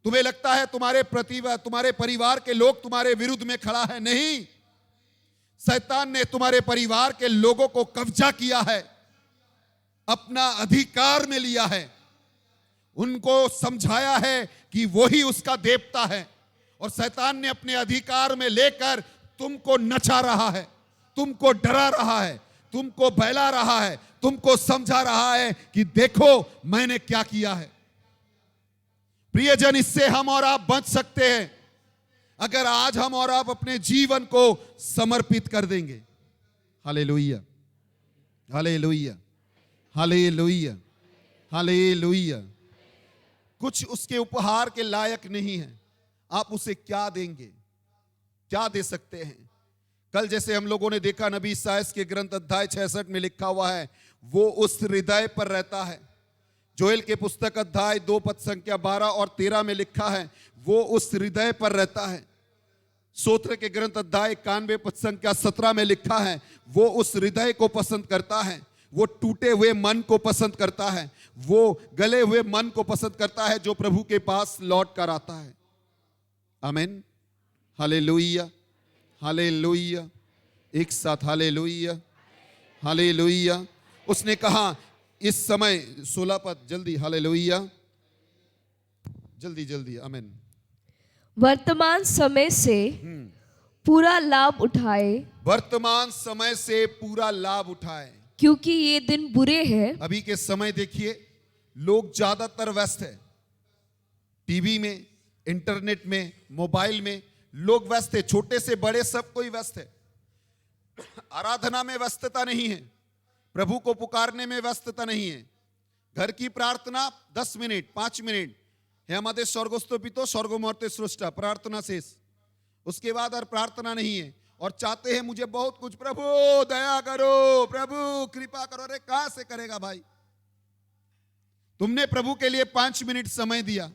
तुम्हें लगता है तुम्हारे परिवार के लोग तुम्हारे विरुद्ध में खड़ा है। नहीं, शैतान ने तुम्हारे परिवार के लोगों को कब्जा किया है, अपना अधिकार में लिया है, उनको समझाया है कि वही उसका देवता है, और शैतान ने अपने अधिकार में लेकर तुमको नचा रहा है, तुमको डरा रहा है, तुमको बहला रहा है, तुमको समझा रहा है कि देखो मैंने क्या किया है। प्रियजन, इससे हम और आप बच सकते हैं अगर आज हम और आप अपने जीवन को समर्पित कर देंगे। Hallelujah, hallelujah, hallelujah, hallelujah. कुछ उसके उपहार के लायक नहीं है, आप उसे क्या देंगे, क्या दे सकते हैं। कल जैसे हम लोगों ने देखा, नबी ईसायाह के ग्रंथ अध्याय 66 में लिखा हुआ है, वो उस हृदय पर रहता है। जोएल के पुस्तक अध्याय 2 पद संख्या 12 और 13 में लिखा है, वो उस हृदय पर रहता है। स्तोत्र के ग्रंथ अध्याय 91 पद संख्या 17 में लिखा है, वो उस हृदय को पसंद करता है, वो टूटे हुए मन को पसंद करता है, वो गले हुए मन को पसंद करता है जो प्रभु के पास लौट कर आता है। आमीन, हालेलुया, हालेलुया, एक साथ हालेलुया, हालेलुया। उसने कहा इस समय 16 पद, जल्दी, हालेलुया, जल्दी जल्दी, आमीन।
वर्तमान समय से पूरा लाभ उठाए,
वर्तमान समय से पूरा लाभ उठाए,
क्योंकि ये दिन बुरे हैं।
अभी के समय देखिए, लोग ज्यादातर व्यस्त है, टीवी में, इंटरनेट में, मोबाइल में लोग व्यस्त है, छोटे से बड़े सब कोई व्यस्त है। आराधना में व्यस्तता नहीं है, प्रभु को पुकारने में व्यस्तता नहीं है। घर की प्रार्थना 10 मिनट 5 मिनट, हे हमारे स्वर्गस्थ पितो स्वर्गमर्त्य सृष्टा, प्रार्थना शेष, उसके बाद और प्रार्थना नहीं है। और चाहते हैं मुझे बहुत कुछ, प्रभु दया करो, प्रभु कृपा करो। अरे कहां से करेगा भाई? तुमने प्रभु के लिए 5 मिनट समय दिया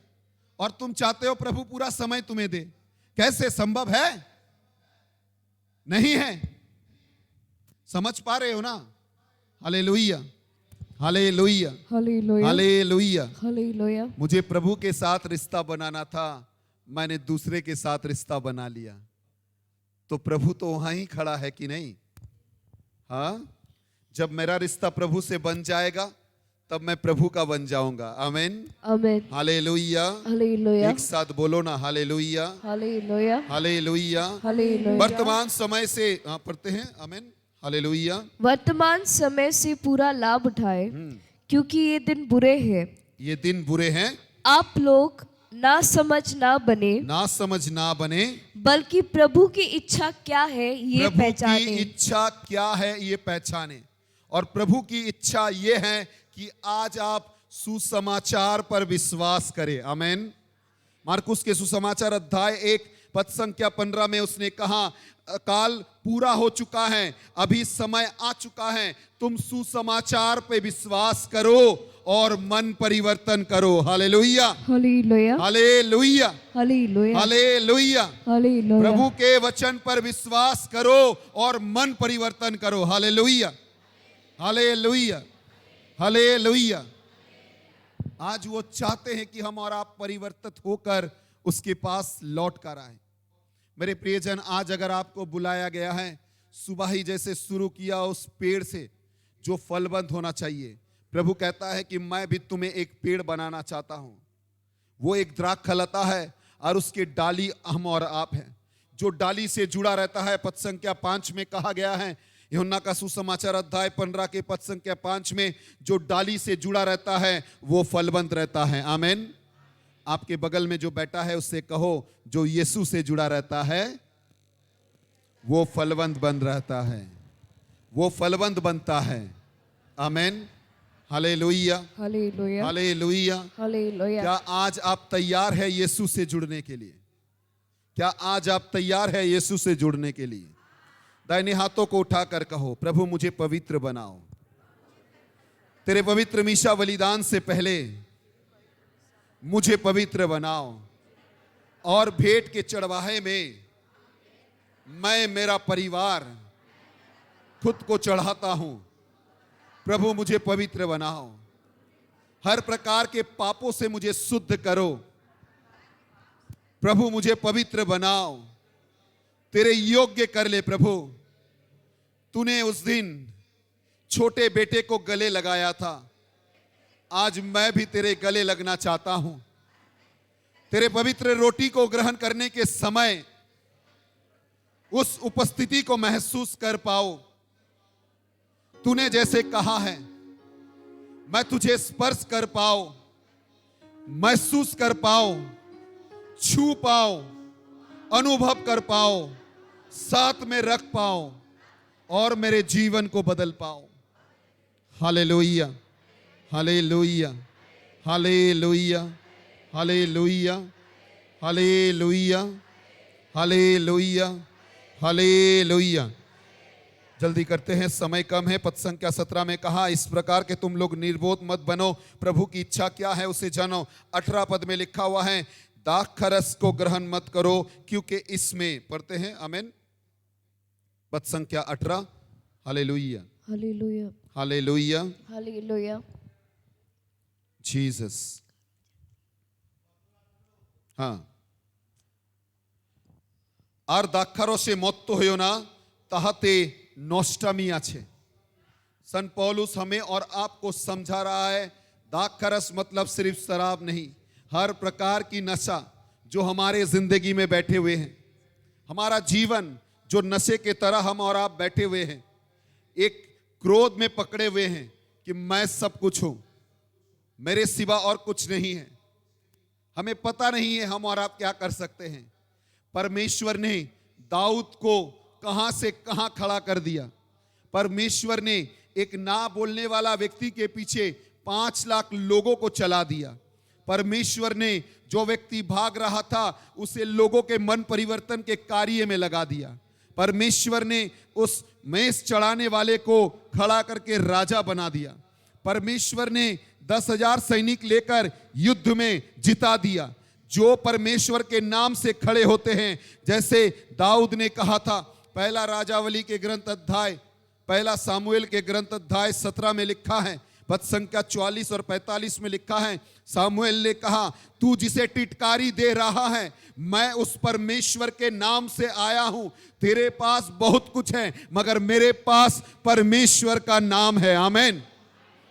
और तुम चाहते हो प्रभु पूरा समय तुम्हें दे, कैसे संभव है? नहीं है। समझ पा रहे हो ना? Hallelujah, hallelujah,
hallelujah,
hallelujah.
Hallelujah.
मुझे प्रभु के साथ रिश्ता बनाना था, मैंने दूसरे के साथ रिश्ता बना लिया, तो प्रभु तो वहां ही खड़ा है कि नहीं? हाँ, जब मेरा रिश्ता प्रभु से बन जाएगा तब मैं प्रभु का बन जाऊंगा। आमीन,
आमीन,
हालेलुया,
हालेलुया,
एक साथ बोलो ना, हालेलुया,
हालेलुया,
हालेलुया।
हालेलुया।
वर्तमान समय से पढ़ते हैं, आमीन, हालेलुया।
वर्तमान समय से पूरा लाभ उठाए, क्योंकि ये दिन बुरे हैं।
ये दिन बुरे हैं,
आप लोग ना समझ ना बने,
ना समझ ना बने,
बल्कि प्रभु की इच्छा क्या है ये
प्रभु की
पहचाने।
इच्छा क्या है ये पहचाने। और प्रभु की इच्छा ये है कि आज आप सुसमाचार पर विश्वास करें। आमेन। मार्कुस के सुसमाचार अध्याय 1 पद संख्या 15 में उसने कहा, काल पूरा हो चुका है, अभी समय आ चुका है, तुम सुसमाचार पे विश्वास करो और मन परिवर्तन करो। Hallelujah,
hallelujah,
hallelujah,
hallelujah,
hallelujah.
Hallelujah.
प्रभु के वचन पर विश्वास करो और मन परिवर्तन करो। Hallelujah, hallelujah, hallelujah. आज वो चाहते हैं कि हम और आप परिवर्तित होकर उसके पास लौट कर आए। मेरे प्रियजन, आज अगर आपको बुलाया गया है, सुबह ही जैसे शुरू किया उस पेड़ से जो फलबंद होना चाहिए, प्रभु कहता है कि मैं भी तुम्हें एक पेड़ बनाना चाहता हूं। वो एक द्राक्षलता है और उसके डाली हम और आप हैं, जो डाली से जुड़ा रहता है। पद संख्या 5 में कहा गया है, यूहन्ना का सुसमाचार अध्याय 15 के पद संख्या 5 में, जो डाली से जुड़ा रहता है वो फलबंद रहता है। आमेन। आपके बगल में जो बैठा है उससे कहो, जो यीशु से जुड़ा रहता है वो फलबंद बन रहता है, वो फलबंद बनता है। Amen. Hallelujah,
hallelujah,
hallelujah.
Hallelujah.
क्या आज आप तैयार है यीशु से जुड़ने के लिए? क्या आज आप तैयार है यीशु से जुड़ने के लिए? दाहिने हाथों को उठाकर कहो, प्रभु मुझे पवित्र बनाओ। तेरे पवित्र मीशा बलिदान से पहले मुझे पवित्र बनाओ, और भेंट के चढ़वाहे में मैं, मेरा परिवार खुद को चढ़ाता हूं। प्रभु मुझे पवित्र बनाओ, हर प्रकार के पापों से मुझे शुद्ध करो। प्रभु मुझे पवित्र बनाओ, तेरे योग्य कर ले। प्रभु, तूने उस दिन छोटे बेटे को गले लगाया था, आज मैं भी तेरे गले लगना चाहता हूं। तेरे पवित्र रोटी को ग्रहण करने के समय उस उपस्थिति को महसूस कर पाओ। तूने जैसे कहा है, मैं तुझे स्पर्श कर पाओ, महसूस कर पाओ, छू पाओ, अनुभव कर पाओ, साथ में रख पाओ और मेरे जीवन को बदल पाओ। Hallelujah, hallelujah, hallelujah, hallelujah, hallelujah, hallelujah, hallelujah. जल्दी करते हैं, समय कम है। पद संख्या 17 में कहा, इस प्रकार के तुम लोग निर्बोध मत बनो, प्रभु की इच्छा क्या है उसे जानो। 18 पद में लिखा हुआ है, दाखरस को ग्रहण मत करो, क्योंकि इसमें, पढ़ते हैं आमीन, पद संख्या 18। Hallelujah,
hallelujah,
hallelujah,
hallelujah.
Jesus. हाँ, আর দাক্ষারসে মত্ত হইও না, তাহাতে नष्टामी आछे। सन पौलुस हमें और आपको समझा रहा है, दाखरस मतलब सिर्फ शराब नहीं, हर प्रकार की नशा जो हमारे जिंदगी में बैठे हुए हैं, हमारा जीवन जो नशे के तरह हम और आप बैठे हुए हैं, एक क्रोध में पकड़े हुए हैं कि मैं सब कुछ हूं, मेरे सिवा और कुछ नहीं है, हमें पता नहीं है हम और आप क्या कर सकते हैं। परमेश्वर ने दाऊद को कहां से कहां खड़ा कर दिया। परमेश्वर ने एक ना बोलने वाला व्यक्ति के पीछे 5 लाख लोगों को चला दिया। परमेश्वर ने जो व्यक्ति भाग रहा था उसे लोगों के मन परिवर्तन के कार्य में लगा दिया। परमेश्वर ने उस मेष चढ़ाने वाले को खड़ा करके राजा बना दिया। परमेश्वर ने 10,000 सैनिक लेकर युद्ध में जिता दिया। जो परमेश्वर के नाम से खड़े होते हैं, जैसे दाऊद ने कहा था, पहला राजावली के ग्रंथ अध्याय, पहला सामुएल के ग्रंथ अध्याय 17 में लिखा है, पद संख्या 44 और 45 में लिखा है, सामुएल ने कहा, तू जिसे टिटकारी दे रहा है, मैं उस परमेश्वर के नाम से आया हूं। तेरे पास बहुत कुछ है मगर मेरे पास परमेश्वर का नाम है। आमीन,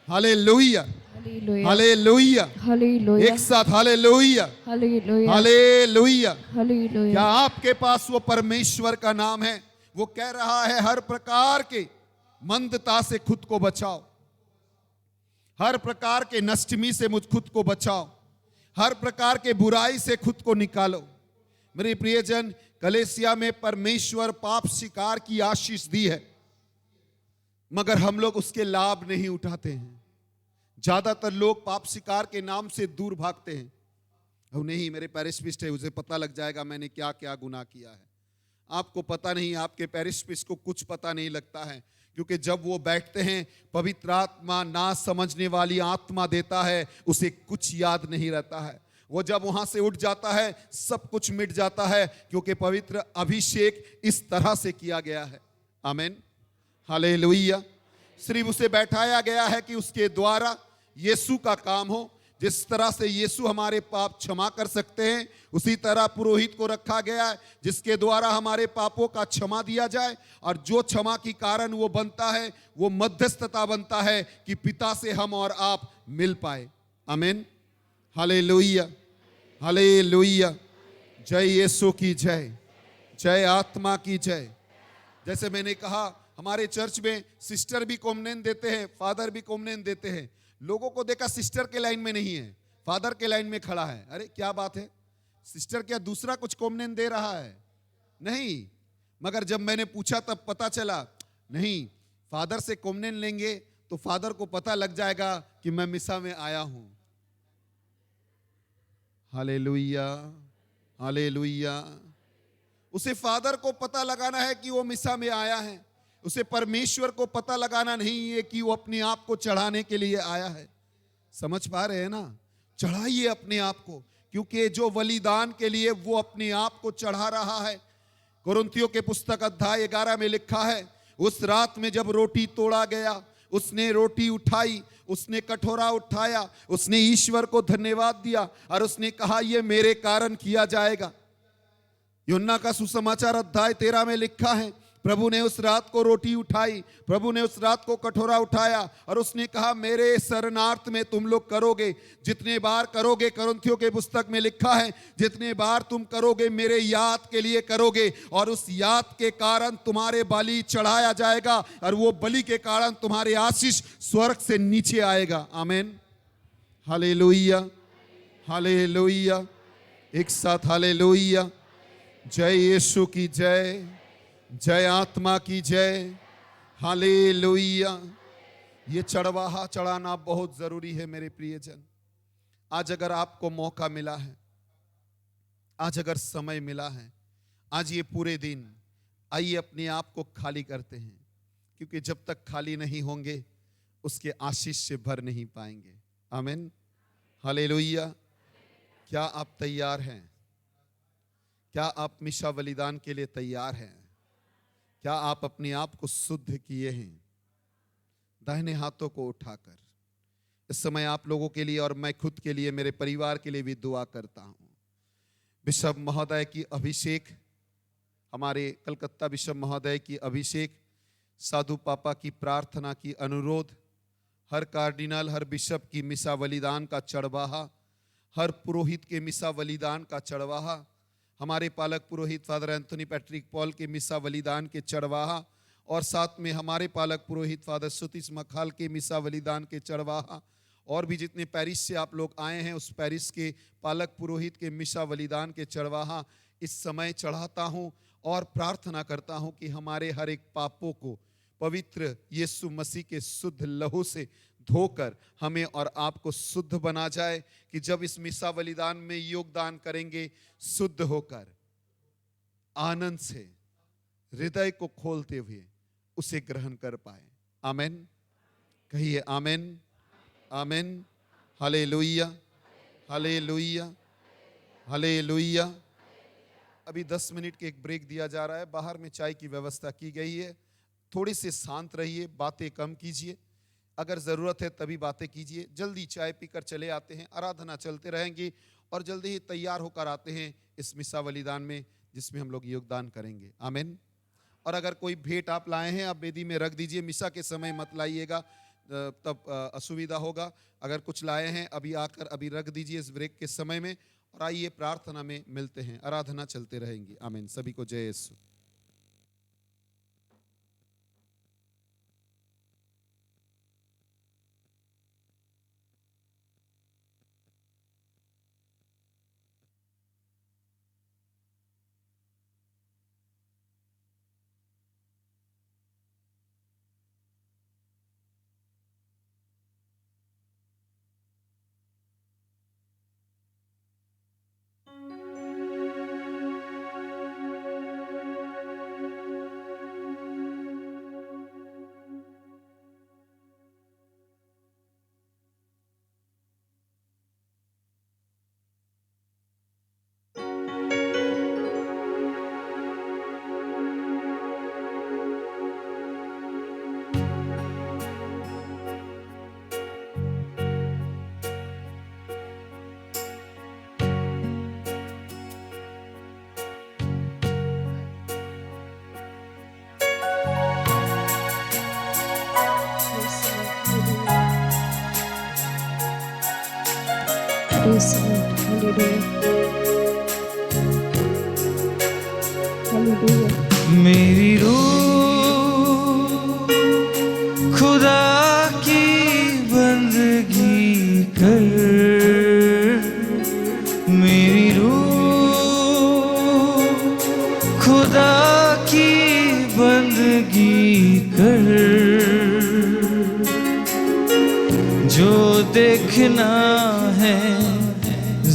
हालेलुया, हालेलुया,
हालेलुया,
एक साथ हालेलुया,
हालेलुया,
हालेलुया।
हालेलुया।
क्या आपके पास वो परमेश्वर का नाम है? वो कह रहा है, हर प्रकार के मंदता से खुद को बचाओ, हर प्रकार के नष्टमी से मुझ खुद को बचाओ, हर प्रकार के बुराई से खुद को निकालो। मेरे प्रियजन, कलेसिया में परमेश्वर पाप शिकार की आशीष दी है, मगर हम लोग उसके लाभ नहीं उठाते हैं। ज्यादातर लोग पाप शिकार के नाम से दूर भागते हैं। अब नहीं, मेरे पैरिस्पिस्ट है, उसे पता लग जाएगा मैंने क्या क्या गुनाह किया है। आपको पता नहीं, आपके पैरिस्पिस्ट को कुछ पता नहीं लगता है, क्योंकि जब वो बैठते हैं पवित्र आत्मा ना समझने वाली आत्मा देता है, उसे कुछ याद नहीं रहता है। वो जब वहां से उठ जाता है सब कुछ मिट जाता है, क्योंकि पवित्र अभिषेक इस तरह से किया गया है। आमीन, हालेलुया। सिर्फ उसे बैठाया गया है कि उसके द्वारा यीशु का काम हो। जिस तरह से यीशु हमारे पाप क्षमा कर सकते हैं, उसी तरह पुरोहित को रखा गया है जिसके द्वारा हमारे पापों का क्षमा दिया जाए। और जो क्षमा की कारण वो बनता है, वो मध्यस्थता बनता है कि पिता से हम और आप मिल पाए। आमीन, हालेलुया, हालेलुया। जय यीशु की जय, जय आत्मा की जय। जैसे मैंने कहा, हमारे चर्च में सिस्टर भी कॉम्युनियन देते हैं, फादर भी कॉम्युनियन देते हैं। लोगों को देखा सिस्टर के लाइन में नहीं है, फादर के लाइन में खड़ा है। अरे क्या बात है, सिस्टर क्या दूसरा कुछ कॉम्युनियन दे रहा है? नहीं। मगर जब मैंने पूछा तब पता चला, नहीं, फादर से कॉम्युनियन लेंगे तो फादर को पता लग जाएगा कि मैं मिसा में आया हूं। Hallelujah, hallelujah. उसे फादर को पता लगाना है कि वो मिसा में आया है। उसे परमेश्वर को पता लगाना नहीं है कि वो अपने आप को चढ़ाने के लिए आया है। समझ पा रहे हैं ना? चढ़ाइए अपने आप को, क्योंकि जो बलिदान के लिए वो अपने आप को चढ़ा रहा है। कुरिन्थियों के पुस्तक अध्याय 11 में लिखा है, उस रात में जब रोटी तोड़ा गया, उसने रोटी उठाई, उसने कटोरा उठाया, उसने ईश्वर को धन्यवाद दिया और उसने कहा, यह मेरे कारण किया जाएगा। यूहन्ना का सुसमाचार अध्याय 13 में लिखा है, प्रभु ने उस रात को रोटी उठाई, प्रभु ने उस रात को कटोरा उठाया और उसने कहा, मेरे शरणार्थ में तुम लोग करोगे, जितने बार करोगे। कुरिन्थियों के पुस्तक में लिखा है, जितने बार तुम करोगे मेरे याद के लिए करोगे, और उस याद के कारण तुम्हारे बलि चढ़ाया जाएगा और वो बलि के कारण तुम्हारे आशीष स्वर्ग से नीचे आएगा। आमीन, हालेलुया, हालेलुया। एक साथ हालेलुया। जय यीशु की जय, जय आत्मा की जय, हालेलुया। ये चढ़वाहा चढ़ाना बहुत जरूरी है मेरे प्रियजन। आज अगर आपको मौका मिला है, आज अगर समय मिला है, आज ये पूरे दिन, आइए अपने आप को खाली करते हैं, क्योंकि जब तक खाली नहीं होंगे उसके आशीष से भर नहीं पाएंगे। आमीन, हालेलुया। क्या आप तैयार हैं? क्या आप मिशा बलिदान के लिए तैयार हैं? क्या आप अपने आप को शुद्ध किए हैं? दाहिने हाथों को उठाकर इस समय आप लोगों के लिए और मैं खुद के लिए, मेरे परिवार के लिए भी दुआ करता हूं। बिशप महोदय की अभिषेक, हमारे कलकत्ता बिशप महोदय की अभिषेक, साधु पापा की प्रार्थना की अनुरोध, हर कार्डिनल, हर बिशप की मिसा बलिदान का चढ़वाहा, हर पुरोहित के मिसा बलिदान का चढ़वाहा, हमारे पालक पुरोहित फादर एंथोनी पैट्रिक पॉल के मिसा बलिदान के चढ़वाहा, और साथ में हमारे पालक पुरोहित फादर सुतीश मखाल के मिसा बलिदान के चढ़वाहा, और भी जितने पैरिश से आप लोग आए हैं उस पैरिश के पालक पुरोहित के मिसा बलिदान के चढ़वाहा इस समय चढ़ाता हूं और प्रार्थना करता हूं कि हमारे हर एक पापों को पवित्र यीशु मसीह के शुद्ध लहू से धोकर हमें और आपको शुद्ध बना जाए, कि जब इस मिसा बलिदान में योगदान करेंगे शुद्ध होकर आनंद से हृदय को खोलते हुए उसे ग्रहण कर पाए। आमीन, कहिए आमीन, आमीन, हालेलुया, हालेलुया, हालेलुया। अभी 10 मिनट के एक ब्रेक दिया जा रहा है, बाहर में चाय की व्यवस्था की गई है। थोड़ी से शांत रहिए, बातें कम कीजिए, अगर ज़रूरत है तभी बातें कीजिए। जल्दी चाय पीकर चले आते हैं, आराधना चलते रहेंगी और जल्दी ही तैयार होकर आते हैं इस मिसा बलिदान में जिसमें हम लोग योगदान करेंगे। आमीन। और अगर कोई भेंट आप लाए हैं, आप वेदी में रख दीजिए, मिसा के समय मत लाइएगा, तब असुविधा होगा। अगर कुछ लाए हैं अभी आकर अभी रख दीजिए इस ब्रेक के समय में, और आइए प्रार्थना में मिलते हैं, आराधना चलते रहेंगी। आमीन। सभी को जय यीशु।
Yes, Lord. Hallelujah. Hallelujah.
मेरी रूह खुदा की बंदगी कर, मेरी रूह खुदा की बंदगी कर, जो देखना है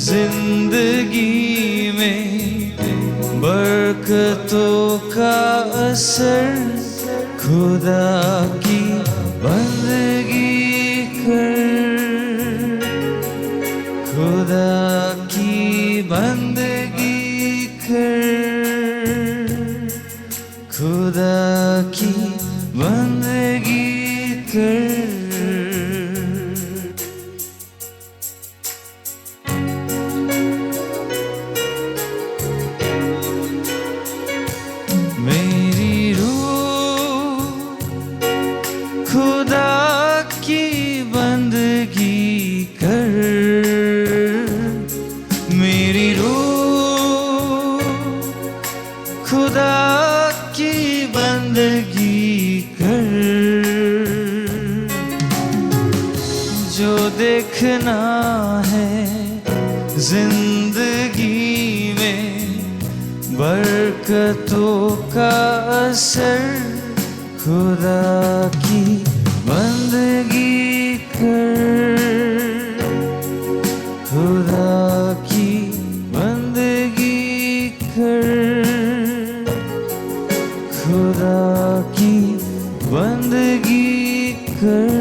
जिंदगी में बरकतों का असर, खुदा की बंदगी कर, खुदा की बंदगी कर, खुदा की बंदगी कर। मेरी रूह खुदा की बंदगी कर, मेरी रूह खुदा की बंदगी कर, जो देखना है जिंदगी में बरकतों का असर, खुदा की बंदगी कर, खुदा की बंदगी कर, खुदा की बंदगी कर।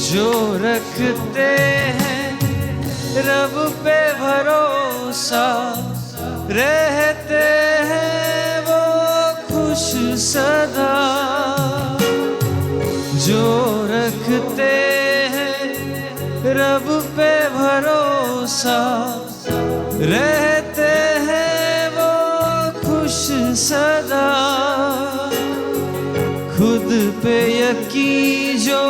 जो रखते हैं रब पे भरोसा, रहते हैं वो खुश सदा, जो रखते हैं रब पे भरोसा, रहते हैं वो खुश सदा, खुद पे यकीन जो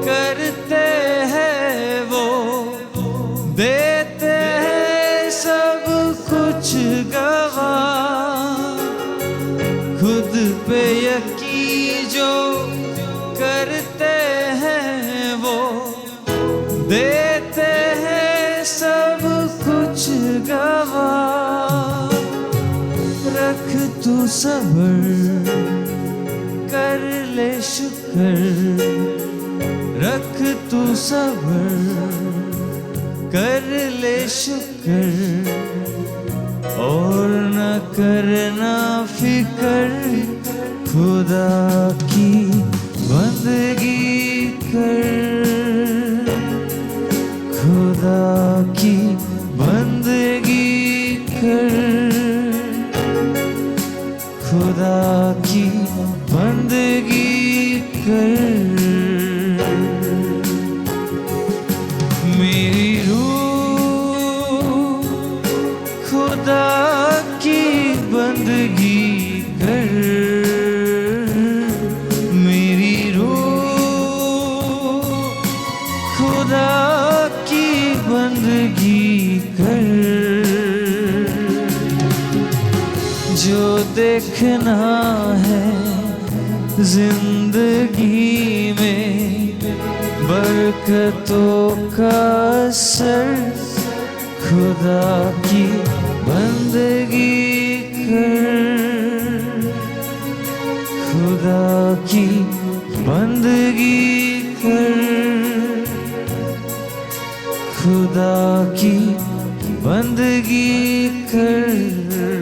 करते हैं वो देते हैं सब कुछ गवा, खुद पे यकीन जो करते हैं वो देते हैं सब कुछ गवा, रख तू सब्र कर ले शुक्र, रख तू सब्र कर ले शुक्र, और न करना फिकर, खुदा की बंदगी कर, खुदा की बंदगी कर, खुदा की बंदगी कर। मेरी रूह खुदा की बंदगी कर, मेरी रूह खुदा की बंदगी कर, जो देखना है जिंदगी में बरकतों का असर, खुदा की बंदगी कर, खुदा की बंदगी कर, खुदा की बंदगी कर।